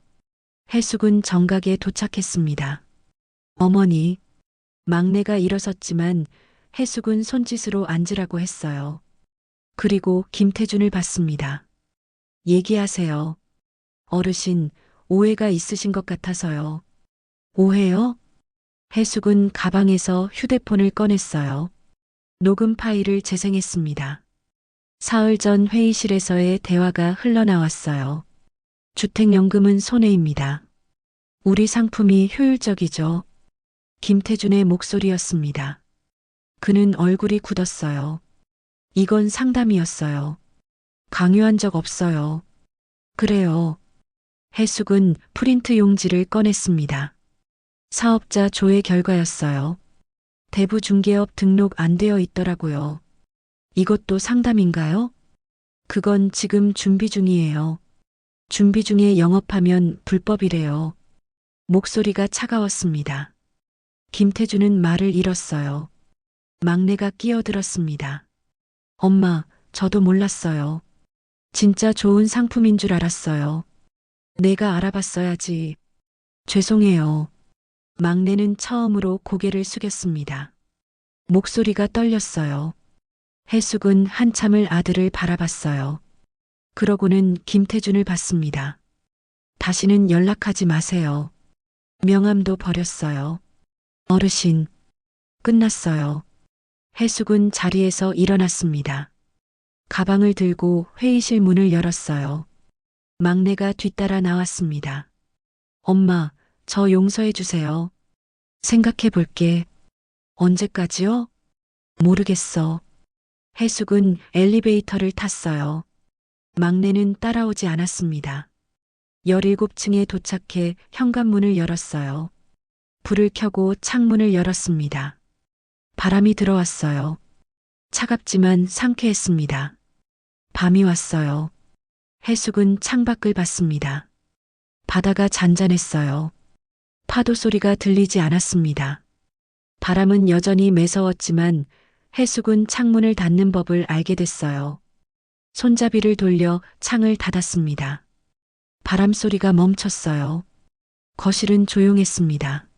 해숙은 정각에 도착했습니다. 어머니, 막내가 일어섰지만 해숙은 손짓으로 앉으라고 했어요. 그리고 김태준을 봤습니다. 얘기하세요. 어르신, 오해가 있으신 것 같아서요. 오해요? 해숙은 가방에서 휴대폰을 꺼냈어요. 녹음 파일을 재생했습니다. 사흘 전 회의실에서의 대화가 흘러나왔어요. 주택연금은 손해입니다. 우리 상품이 효율적이죠. 김태준의 목소리였습니다. 그는 얼굴이 굳었어요. 이건 상담이었어요. 강요한 적 없어요. 그래요. 해숙은 프린트 용지를 꺼냈습니다. 사업자 조회 결과였어요. 대부 중개업 등록 안 되어 있더라고요. 이것도 상담인가요? 그건 지금 준비 중이에요. 준비 중에 영업하면 불법이래요. 목소리가 차가웠습니다. 김태준은 말을 잃었어요. 막내가 끼어들었습니다. 엄마, 저도 몰랐어요. 진짜 좋은 상품인 줄 알았어요. 내가 알아봤어야지. 죄송해요. 막내는 처음으로 고개를 숙였습니다. 목소리가 떨렸어요. 해숙은 한참을 아들을 바라봤어요. 그러고는 김태준을 봤습니다. 다시는 연락하지 마세요. 명함도 버렸어요. 어르신, 끝났어요. 해숙은 자리에서 일어났습니다. 가방을 들고 회의실 문을 열었어요. 막내가 뒤따라 나왔습니다. 엄마, 저 용서해 주세요. 생각해 볼게. 언제까지요? 모르겠어. 해숙은 엘리베이터를 탔어요. 막내는 따라오지 않았습니다. 17층에 도착해 현관문을 열었어요. 불을 켜고 창문을 열었습니다. 바람이 들어왔어요. 차갑지만 상쾌했습니다. 밤이 왔어요. 해숙은 창밖을 봤습니다. 바다가 잔잔했어요. 파도 소리가 들리지 않았습니다. 바람은 여전히 매서웠지만 해숙은 창문을 닫는 법을 알게 됐어요. 손잡이를 돌려 창을 닫았습니다. 바람 소리가 멈췄어요. 거실은 조용했습니다.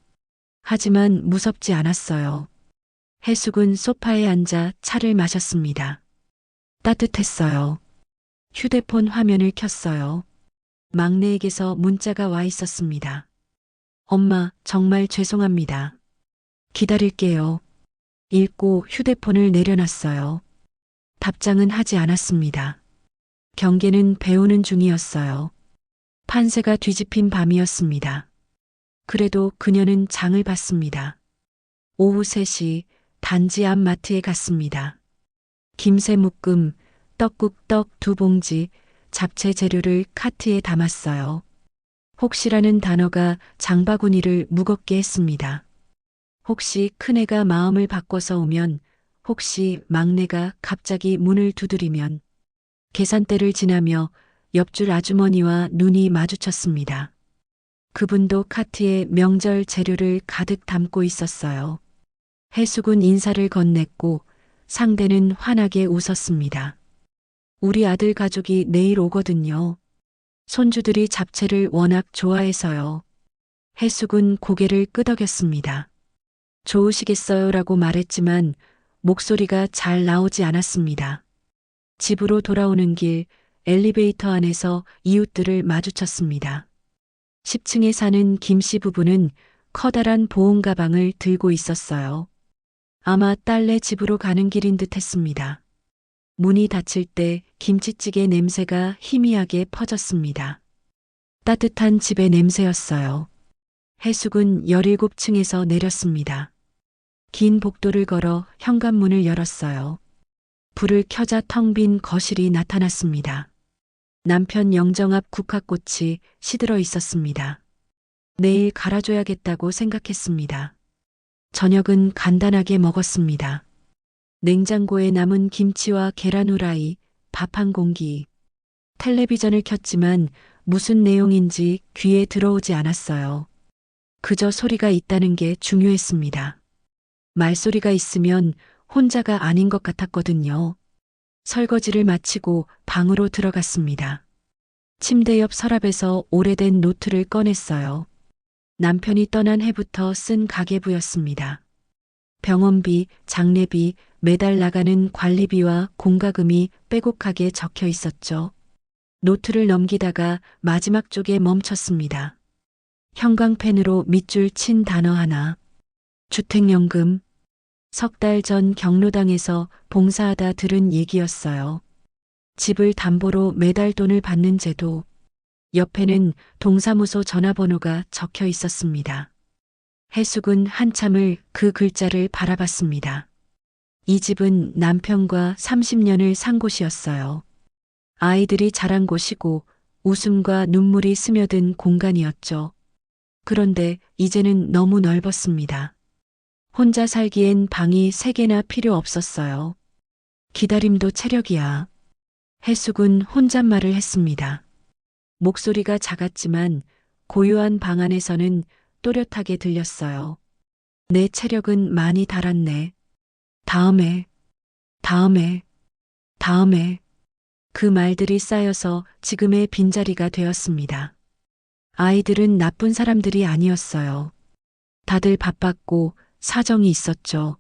하지만 무섭지 않았어요. 해숙은 소파에 앉아 차를 마셨습니다. 따뜻했어요. 휴대폰 화면을 켰어요. 막내에게서 문자가 와 있었습니다. 엄마, 정말 죄송합니다. 기다릴게요. 읽고 휴대폰을 내려놨어요. 답장은 하지 않았습니다. 경계는 배우는 중이었어요. 판세가 뒤집힌 밤이었습니다. 그래도 그녀는 장을 봤습니다. 오후 3시 단지 앞 마트에 갔습니다. 김새 묶음, 떡국떡 2봉지, 잡채 재료를 카트에 담았어요. 혹시라는 단어가 장바구니를 무겁게 했습니다. 혹시 큰애가 마음을 바꿔서 오면, 혹시 막내가 갑자기 문을 두드리면, 계산대를 지나며 옆줄 아주머니와 눈이 마주쳤습니다. 그분도 카트에 명절 재료를 가득 담고 있었어요. 해숙은 인사를 건넸고 상대는 환하게 웃었습니다. 우리 아들 가족이 내일 오거든요. 손주들이 잡채를 워낙 좋아해서요. 해숙은 고개를 끄덕였습니다. 좋으시겠어요라고 말했지만 목소리가 잘 나오지 않았습니다. 집으로 돌아오는 길 엘리베이터 안에서 이웃들을 마주쳤습니다. 10층에 사는 김 씨 부부는 커다란 보온 가방을 들고 있었어요. 아마 딸네 집으로 가는 길인 듯 했습니다. 문이 닫힐 때 김치찌개 냄새가 희미하게 퍼졌습니다. 따뜻한 집의 냄새였어요. 해숙은 17층에서 내렸습니다. 긴 복도를 걸어 현관문을 열었어요. 불을 켜자 텅 빈 거실이 나타났습니다. 남편 영정 앞 국화꽃이 시들어 있었습니다. 내일 갈아줘야겠다고 생각했습니다. 저녁은 간단하게 먹었습니다. 냉장고에 남은 김치와 계란 후라이, 밥 한 공기. 텔레비전을 켰지만 무슨 내용인지 귀에 들어오지 않았어요. 그저 소리가 있다는 게 중요했습니다. 말소리가 있으면 혼자가 아닌 것 같았거든요. 설거지를 마치고 방으로 들어갔습니다. 침대 옆 서랍에서 오래된 노트를 꺼냈어요. 남편이 떠난 해부터 쓴 가계부였습니다. 병원비, 장례비, 매달 나가는 관리비와 공과금이 빼곡하게 적혀 있었죠. 노트를 넘기다가 마지막 쪽에 멈췄습니다. 형광펜으로 밑줄 친 단어 하나. 주택연금. 석 달 전 경로당에서 봉사하다 들은 얘기였어요. 집을 담보로 매달 돈을 받는 제도. 옆에는 동사무소 전화번호가 적혀 있었습니다. 해숙은 한참을 그 글자를 바라봤습니다. 이 집은 남편과 30년을 산 곳이었어요. 아이들이 자란 곳이고 웃음과 눈물이 스며든 공간이었죠. 그런데 이제는 너무 넓었습니다. 혼자 살기엔 방이 3개나 필요 없었어요. 기다림도 체력이야. 해숙은 혼잣말을 했습니다. 목소리가 작았지만 고요한 방 안에서는 또렷하게 들렸어요. 내 체력은 많이 달았네. 다음에, 다음에, 다음에. 그 말들이 쌓여서 지금의 빈자리가 되었습니다. 아이들은 나쁜 사람들이 아니었어요. 다들 바빴고 사정이 있었죠.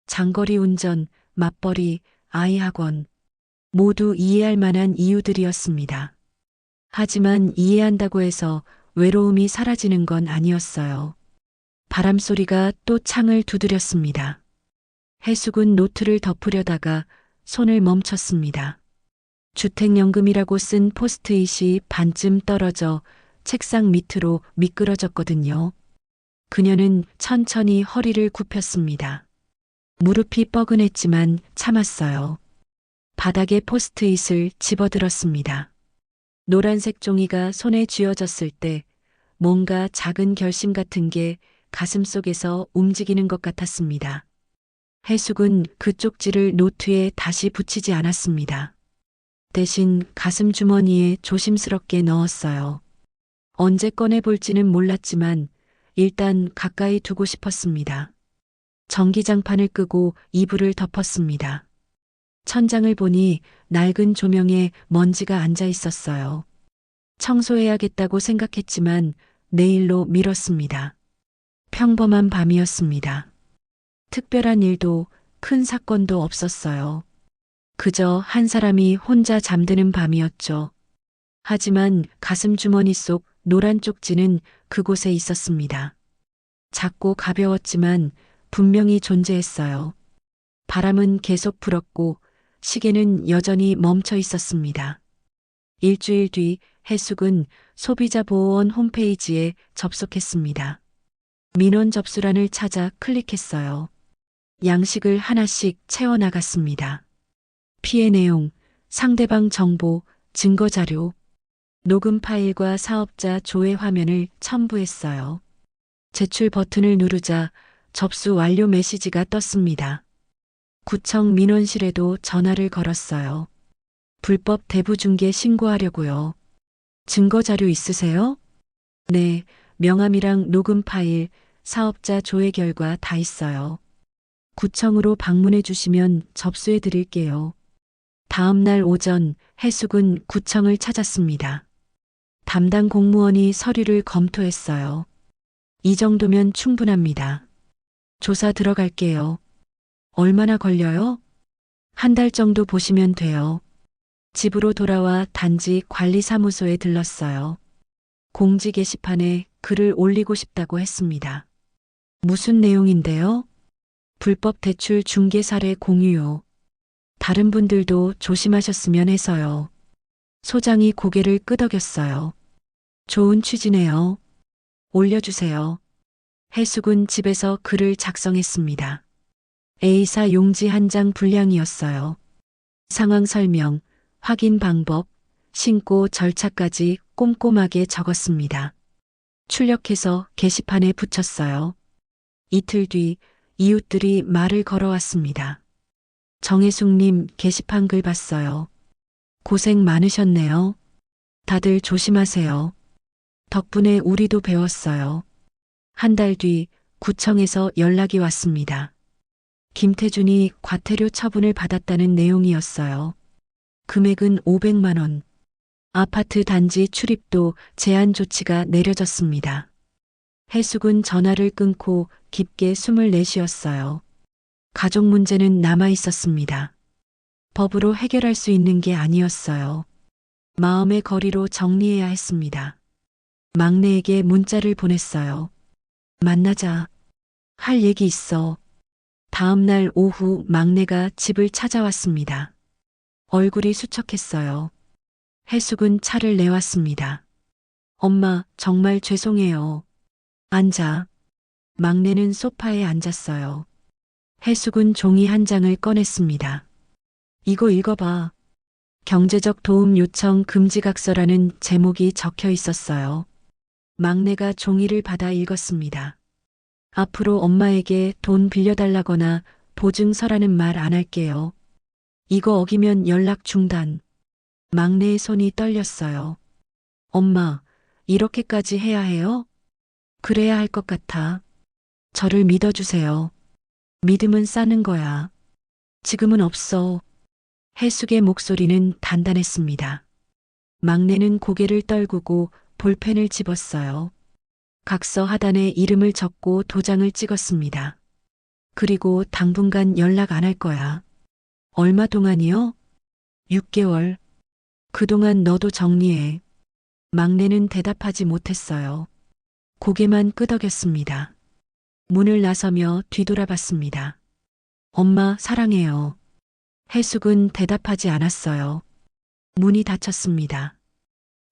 장거리 운전, 맞벌이, 아이 학원. 모두 이해할 만한 이유들이었습니다. 하지만 이해한다고 해서 외로움이 사라지는 건 아니었어요. 바람소리가 또 창을 두드렸습니다. 해숙은 노트를 덮으려다가 손을 멈췄습니다. 주택연금이라고 쓴 포스트잇이 반쯤 떨어져 책상 밑으로 미끄러졌거든요. 그녀는 천천히 허리를 굽혔습니다. 무릎이 뻐근했지만 참았어요. 바닥에 포스트잇을 집어들었습니다. 노란색 종이가 손에 쥐어졌을 때 뭔가 작은 결심 같은 게 가슴속에서 움직이는 것 같았습니다. 해숙은 그 쪽지를 노트에 다시 붙이지 않았습니다. 대신 가슴 주머니에 조심스럽게 넣었어요. 언제 꺼내볼지는 몰랐지만 일단 가까이 두고 싶었습니다. 전기장판을 끄고 이불을 덮었습니다. 천장을 보니 낡은 조명에 먼지가 앉아 있었어요. 청소해야겠다고 생각했지만 내일로 미뤘습니다. 평범한 밤이었습니다. 특별한 일도 큰 사건도 없었어요. 그저 한 사람이 혼자 잠드는 밤이었죠. 하지만 가슴 주머니 속 노란 쪽지는 그곳에 있었습니다. 작고 가벼웠지만 분명히 존재했어요. 바람은 계속 불었고 시계는 여전히 멈춰 있었습니다. 일주일 뒤 해숙은 소비자보호원 홈페이지에 접속했습니다. 민원 접수란을 찾아 클릭했어요. 양식을 하나씩 채워나갔습니다. 피해 내용, 상대방 정보, 증거 자료, 녹음 파일과 사업자 조회 화면을 첨부했어요. 제출 버튼을 누르자 접수 완료 메시지가 떴습니다. 구청 민원실에도 전화를 걸었어요. 불법 대부중개 신고하려고요. 증거 자료 있으세요? 네, 명함이랑 녹음 파일, 사업자 조회 결과 다 있어요. 구청으로 방문해 주시면 접수해 드릴게요. 다음 날 오전 해숙은 구청을 찾았습니다. 담당 공무원이 서류를 검토했어요. 이 정도면 충분합니다. 조사 들어갈게요. 얼마나 걸려요? 한 달 정도 보시면 돼요. 집으로 돌아와 단지 관리사무소에 들렀어요. 공지 게시판에 글을 올리고 싶다고 했습니다. 무슨 내용인데요? 불법 대출 중개 사례 공유요. 다른 분들도 조심하셨으면 해서요. 소장이 고개를 끄덕였어요. 좋은 취지네요. 올려주세요. 해숙은 집에서 글을 작성했습니다. A사 용지 한 장 분량이었어요. 상황 설명, 확인 방법, 신고 절차까지 꼼꼼하게 적었습니다. 출력해서 게시판에 붙였어요. 이틀 뒤 이웃들이 말을 걸어왔습니다. 정혜숙님 게시판 글 봤어요. 고생 많으셨네요. 다들 조심하세요. 덕분에 우리도 배웠어요. 한 달 뒤 구청에서 연락이 왔습니다. 김태준이 과태료 처분을 받았다는 내용이었어요. 금액은 500만 원. 아파트 단지 출입도 제한 조치가 내려졌습니다. 해숙은 전화를 끊고 깊게 숨을 내쉬었어요. 가족 문제는 남아 있었습니다. 법으로 해결할 수 있는 게 아니었어요. 마음의 거리로 정리해야 했습니다. 막내에게 문자를 보냈어요. 만나자. 할 얘기 있어. 다음 날 오후 막내가 집을 찾아왔습니다. 얼굴이 수척했어요. 해숙은 차를 내왔습니다. 엄마, 정말 죄송해요. 앉아. 막내는 소파에 앉았어요. 해숙은 종이 한 장을 꺼냈습니다. 이거 읽어봐. 경제적 도움 요청 금지각서라는 제목이 적혀 있었어요. 막내가 종이를 받아 읽었습니다. 앞으로 엄마에게 돈 빌려달라거나 보증서라는 말 안 할게요. 이거 어기면 연락 중단. 막내의 손이 떨렸어요. 엄마, 이렇게까지 해야 해요? 그래야 할 것 같아. 저를 믿어주세요. 믿음은 쌓는 거야. 지금은 없어. 해숙의 목소리는 단단했습니다. 막내는 고개를 떨구고 볼펜을 집었어요. 각서 하단에 이름을 적고 도장을 찍었습니다. 그리고 당분간 연락 안 할 거야. 얼마 동안이요? 6개월. 그동안 너도 정리해. 막내는 대답하지 못했어요. 고개만 끄덕였습니다. 문을 나서며 뒤돌아봤습니다. 엄마, 사랑해요. 해숙은 대답하지 않았어요. 문이 닫혔습니다.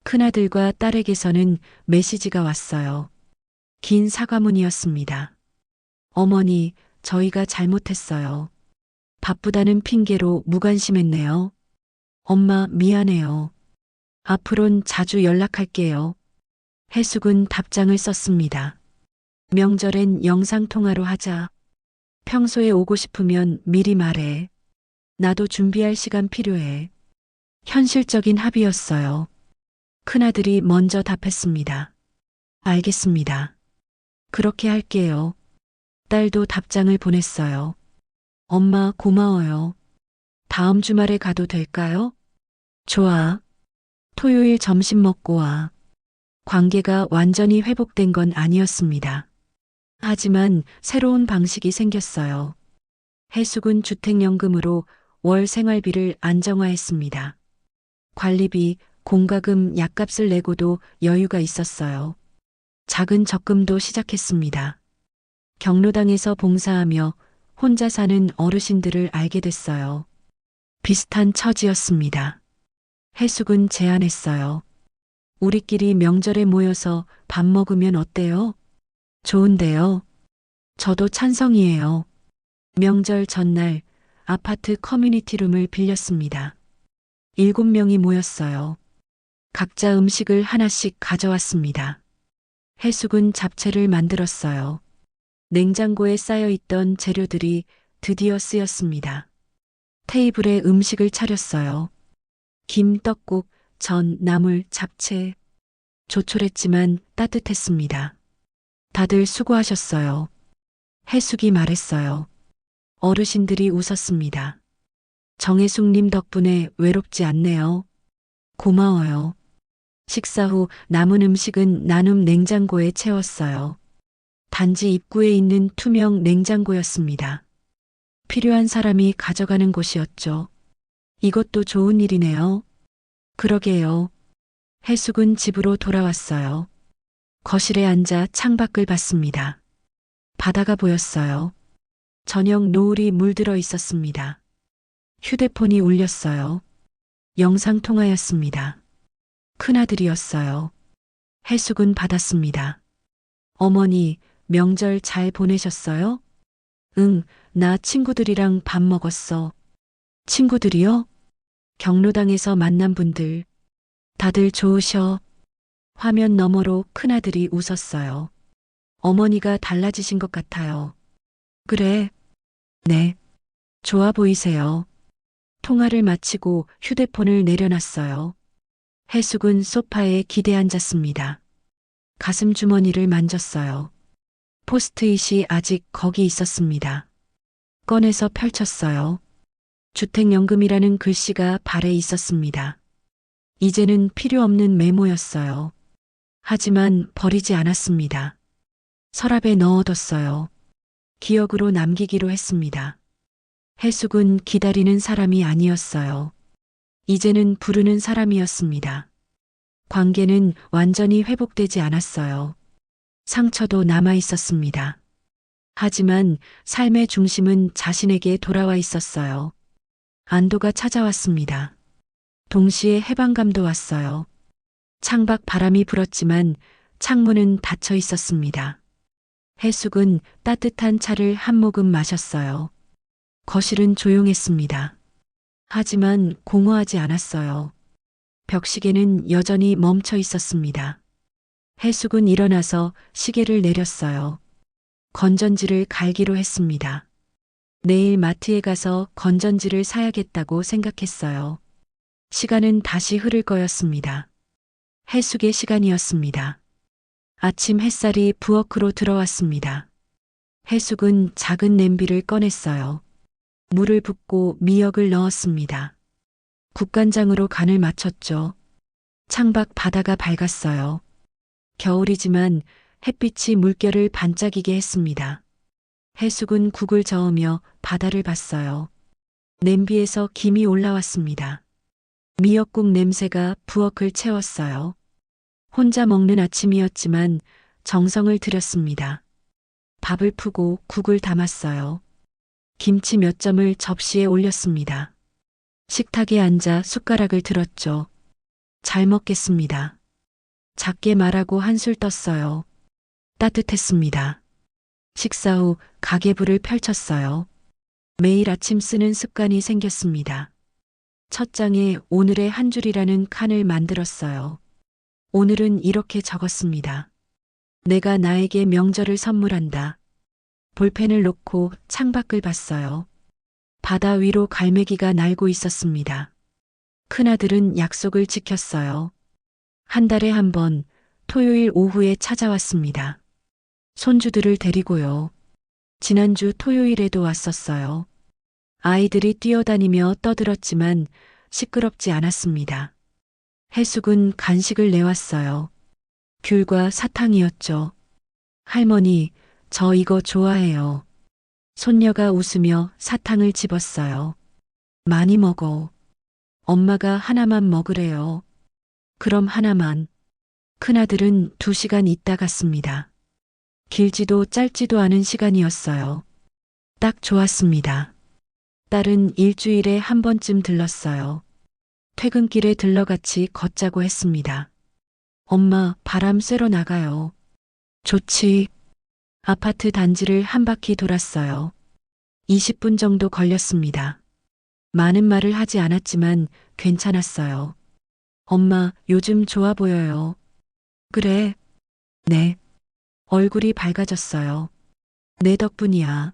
큰아들과 딸에게서는 메시지가 왔어요. 긴 사과문이었습니다. 어머니, 저희가 잘못했어요. 바쁘다는 핑계로 무관심했네요. 엄마, 미안해요. 앞으론 자주 연락할게요. 해숙은 답장을 썼습니다. 명절엔 영상통화로 하자. 평소에 오고 싶으면 미리 말해. 나도 준비할 시간 필요해. 현실적인 합의였어요. 큰아들이 먼저 답했습니다. 알겠습니다. 그렇게 할게요. 딸도 답장을 보냈어요. 엄마, 고마워요. 다음 주말에 가도 될까요? 좋아. 토요일 점심 먹고 와. 관계가 완전히 회복된 건 아니었습니다. 하지만 새로운 방식이 생겼어요. 해숙은 주택연금으로 월 생활비를 안정화했습니다. 관리비, 공과금, 약값을 내고도 여유가 있었어요. 작은 적금도 시작했습니다. 경로당에서 봉사하며 혼자 사는 어르신들을 알게 됐어요. 비슷한 처지였습니다. 해숙은 제안했어요. 우리끼리 명절에 모여서 밥 먹으면 어때요? 좋은데요. 저도 찬성이에요. 명절 전날 아파트 커뮤니티룸을 빌렸습니다. 7명이 모였어요. 각자 음식을 하나씩 가져왔습니다. 해숙은 잡채를 만들었어요. 냉장고에 쌓여있던 재료들이 드디어 쓰였습니다. 테이블에 음식을 차렸어요. 김, 떡국, 전, 나물, 잡채. 조촐했지만 따뜻했습니다. 다들 수고하셨어요. 해숙이 말했어요. 어르신들이 웃었습니다. 정혜숙님 덕분에 외롭지 않네요. 고마워요. 식사 후 남은 음식은 나눔 냉장고에 채웠어요. 단지 입구에 있는 투명 냉장고였습니다. 필요한 사람이 가져가는 곳이었죠. 이것도 좋은 일이네요. 그러게요. 해숙은 집으로 돌아왔어요. 거실에 앉아 창밖을 봤습니다. 바다가 보였어요. 저녁 노을이 물들어 있었습니다. 휴대폰이 울렸어요. 영상통화였습니다. 큰아들이었어요. 해숙은 받았습니다. 어머니, 명절 잘 보내셨어요? 응, 나 친구들이랑 밥 먹었어. 친구들이요? 경로당에서 만난 분들. 다들 좋으셔. 화면 너머로 큰아들이 웃었어요. 어머니가 달라지신 것 같아요. 그래. 네. 좋아 보이세요. 통화를 마치고 휴대폰을 내려놨어요. 해숙은 소파에 기대 앉았습니다. 가슴 주머니를 만졌어요. 포스트잇이 아직 거기 있었습니다. 꺼내서 펼쳤어요. 주택연금이라는 글씨가 발에 있었습니다. 이제는 필요 없는 메모였어요. 하지만 버리지 않았습니다. 서랍에 넣어뒀어요. 기억으로 남기기로 했습니다. 해숙은 기다리는 사람이 아니었어요. 이제는 부르는 사람이었습니다. 관계는 완전히 회복되지 않았어요. 상처도 남아 있었습니다. 하지만 삶의 중심은 자신에게 돌아와 있었어요. 안도가 찾아왔습니다. 동시에 해방감도 왔어요. 창밖 바람이 불었지만 창문은 닫혀 있었습니다. 해숙은 따뜻한 차를 한 모금 마셨어요. 거실은 조용했습니다. 하지만 공허하지 않았어요. 벽시계는 여전히 멈춰 있었습니다. 해숙은 일어나서 시계를 내렸어요. 건전지를 갈기로 했습니다. 내일 마트에 가서 건전지를 사야겠다고 생각했어요. 시간은 다시 흐를 거였습니다. 해숙의 시간이었습니다. 아침 햇살이 부엌으로 들어왔습니다. 해숙은 작은 냄비를 꺼냈어요. 물을 붓고 미역을 넣었습니다. 국간장으로 간을 맞췄죠. 창밖 바다가 밝았어요. 겨울이지만 햇빛이 물결을 반짝이게 했습니다. 해숙은 국을 저으며 바다를 봤어요. 냄비에서 김이 올라왔습니다. 미역국 냄새가 부엌을 채웠어요. 혼자 먹는 아침이었지만 정성을 들였습니다. 밥을 푸고 국을 담았어요. 김치 몇 점을 접시에 올렸습니다. 식탁에 앉아 숟가락을 들었죠. 잘 먹겠습니다. 작게 말하고 한술 떴어요. 따뜻했습니다. 식사 후 가계부를 펼쳤어요. 매일 아침 쓰는 습관이 생겼습니다. 첫 장에 오늘의 한 줄이라는 칸을 만들었어요. 오늘은 이렇게 적었습니다. 내가 나에게 명절을 선물한다. 볼펜을 놓고 창밖을 봤어요. 바다 위로 갈매기가 날고 있었습니다. 큰아들은 약속을 지켰어요. 한 달에 한 번 토요일 오후에 찾아왔습니다. 손주들을 데리고요. 지난주 토요일에도 왔었어요. 아이들이 뛰어다니며 떠들었지만 시끄럽지 않았습니다. 해숙은 간식을 내왔어요. 귤과 사탕이었죠. 할머니, 저 이거 좋아해요. 손녀가 웃으며 사탕을 집었어요. 많이 먹어. 엄마가 하나만 먹으래요. 그럼 하나만. 큰아들은 2시간 있다 갔습니다. 길지도 짧지도 않은 시간이었어요. 딱 좋았습니다. 딸은 일주일에 한 번쯤 들렀어요. 퇴근길에 들러 같이 걷자고 했습니다. 엄마, 바람 쐬러 나가요. 좋지. 아파트 단지를 한 바퀴 돌았어요. 20분 정도 걸렸습니다. 많은 말을 하지 않았지만 괜찮았어요. 엄마, 요즘 좋아 보여요. 그래? 네. 얼굴이 밝아졌어요. 내 덕분이야.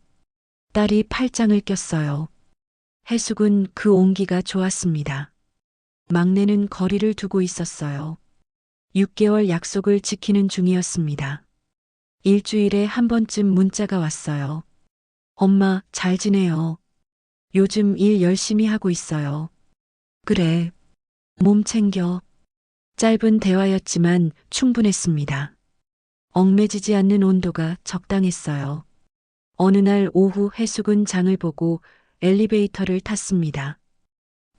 딸이 팔짱을 꼈어요. 해숙은 그 온기가 좋았습니다. 막내는 거리를 두고 있었어요. 6개월 약속을 지키는 중이었습니다. 일주일에 한 번쯤 문자가 왔어요. 엄마, 잘 지내요. 요즘 일 열심히 하고 있어요. 그래. 몸 챙겨. 짧은 대화였지만 충분했습니다. 얽매지지 않는 온도가 적당했어요. 어느 날 오후 해숙은 장을 보고 엘리베이터를 탔습니다.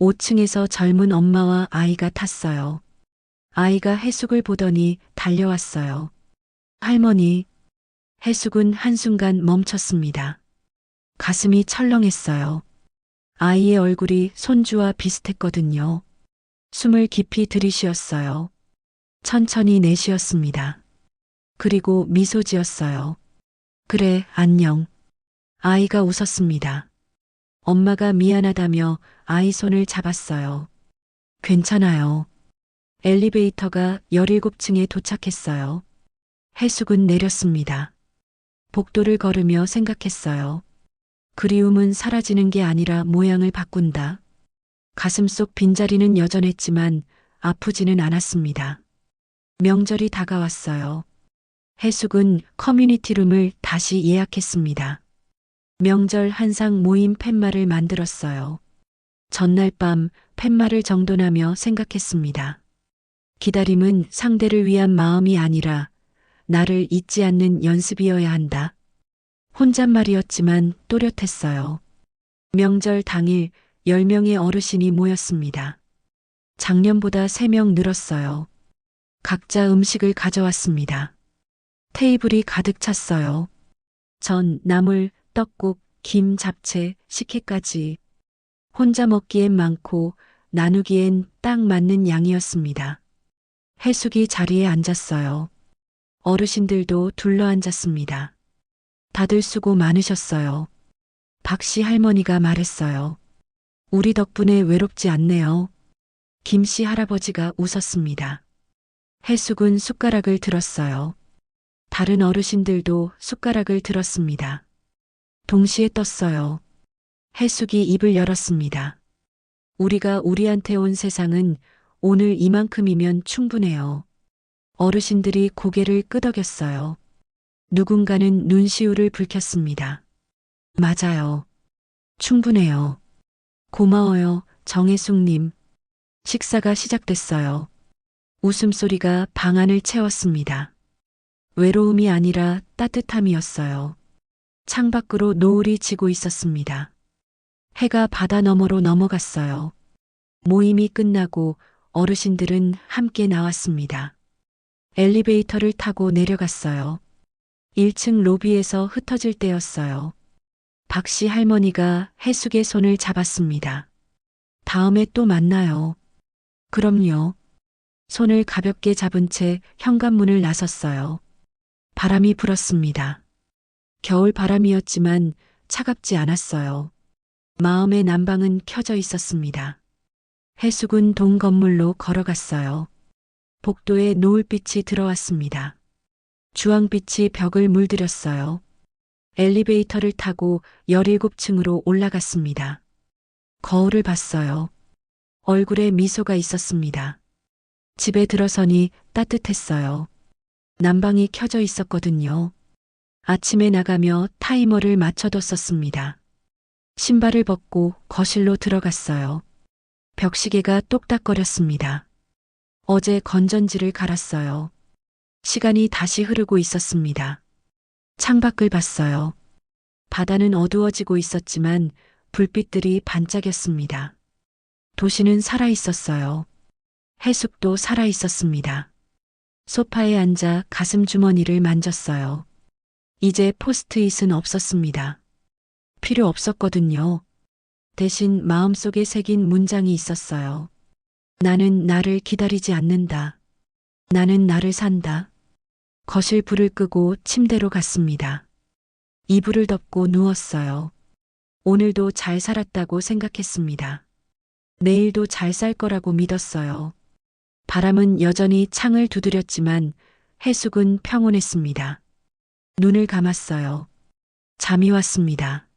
5층에서 젊은 엄마와 아이가 탔어요. 아이가 해숙을 보더니 달려왔어요. 할머니, 해숙은 한순간 멈췄습니다. 가슴이 철렁했어요. 아이의 얼굴이 손주와 비슷했거든요. 숨을 깊이 들이쉬었어요. 천천히 내쉬었습니다. 그리고 미소 지었어요. 그래, 안녕. 아이가 웃었습니다. 엄마가 미안하다며 아이 손을 잡았어요. 괜찮아요. 엘리베이터가 17층에 도착했어요. 해숙은 내렸습니다. 복도를 걸으며 생각했어요. 그리움은 사라지는 게 아니라 모양을 바꾼다. 가슴속 빈자리는 여전했지만 아프지는 않았습니다. 명절이 다가왔어요. 해숙은 커뮤니티룸을 다시 예약했습니다. 명절 한상 모임 팻말을 만들었어요. 전날 밤 팻말을 정돈하며 생각했습니다. 기다림은 상대를 위한 마음이 아니라 나를 잊지 않는 연습이어야 한다. 혼잣말이었지만 또렷했어요. 명절 당일 10명의 어르신이 모였습니다. 작년보다 3명 늘었어요. 각자 음식을 가져왔습니다. 테이블이 가득 찼어요. 전, 나물, 떡국, 김, 잡채, 식혜까지. 혼자 먹기엔 많고 나누기엔 딱 맞는 양이었습니다. 해숙이 자리에 앉았어요. 어르신들도 둘러앉았습니다. 다들 수고 많으셨어요. 박씨 할머니가 말했어요. 우리 덕분에 외롭지 않네요. 김씨 할아버지가 웃었습니다. 해숙은 숟가락을 들었어요. 다른 어르신들도 숟가락을 들었습니다. 동시에 떴어요. 해숙이 입을 열었습니다. 우리가 우리한테 온 세상은 오늘 이만큼이면 충분해요. 어르신들이 고개를 끄덕였어요. 누군가는 눈시울을 붉혔습니다. 맞아요. 충분해요. 고마워요, 정혜숙님. 식사가 시작됐어요. 웃음소리가 방 안을 채웠습니다. 외로움이 아니라 따뜻함이었어요. 창밖으로 노을이 지고 있었습니다. 해가 바다 너머로 넘어갔어요. 모임이 끝나고 어르신들은 함께 나왔습니다. 엘리베이터를 타고 내려갔어요. 1층 로비에서 흩어질 때였어요. 박씨 할머니가 해숙의 손을 잡았습니다. 다음에 또 만나요. 그럼요. 손을 가볍게 잡은 채 현관문을 나섰어요. 바람이 불었습니다. 겨울 바람이었지만 차갑지 않았어요. 마음의 난방은 켜져 있었습니다. 해숙은 동 건물로 걸어갔어요. 복도에 노을빛이 들어왔습니다. 주황빛이 벽을 물들였어요. 엘리베이터를 타고 17층으로 올라갔습니다. 거울을 봤어요. 얼굴에 미소가 있었습니다. 집에 들어서니 따뜻했어요. 난방이 켜져 있었거든요. 아침에 나가며 타이머를 맞춰뒀었습니다. 신발을 벗고 거실로 들어갔어요. 벽시계가 똑딱거렸습니다. 어제 건전지를 갈았어요. 시간이 다시 흐르고 있었습니다. 창밖을 봤어요. 바다는 어두워지고 있었지만 불빛들이 반짝였습니다. 도시는 살아 있었어요. 해숙도 살아 있었습니다. 소파에 앉아 가슴 주머니를 만졌어요. 이제 포스트잇은 없었습니다. 필요 없었거든요. 대신 마음속에 새긴 문장이 있었어요. 나는 나를 기다리지 않는다. 나는 나를 산다. 거실 불을 끄고 침대로 갔습니다. 이불을 덮고 누웠어요. 오늘도 잘 살았다고 생각했습니다. 내일도 잘 살 거라고 믿었어요. 바람은 여전히 창을 두드렸지만 해숙은 평온했습니다. 눈을 감았어요. 잠이 왔습니다.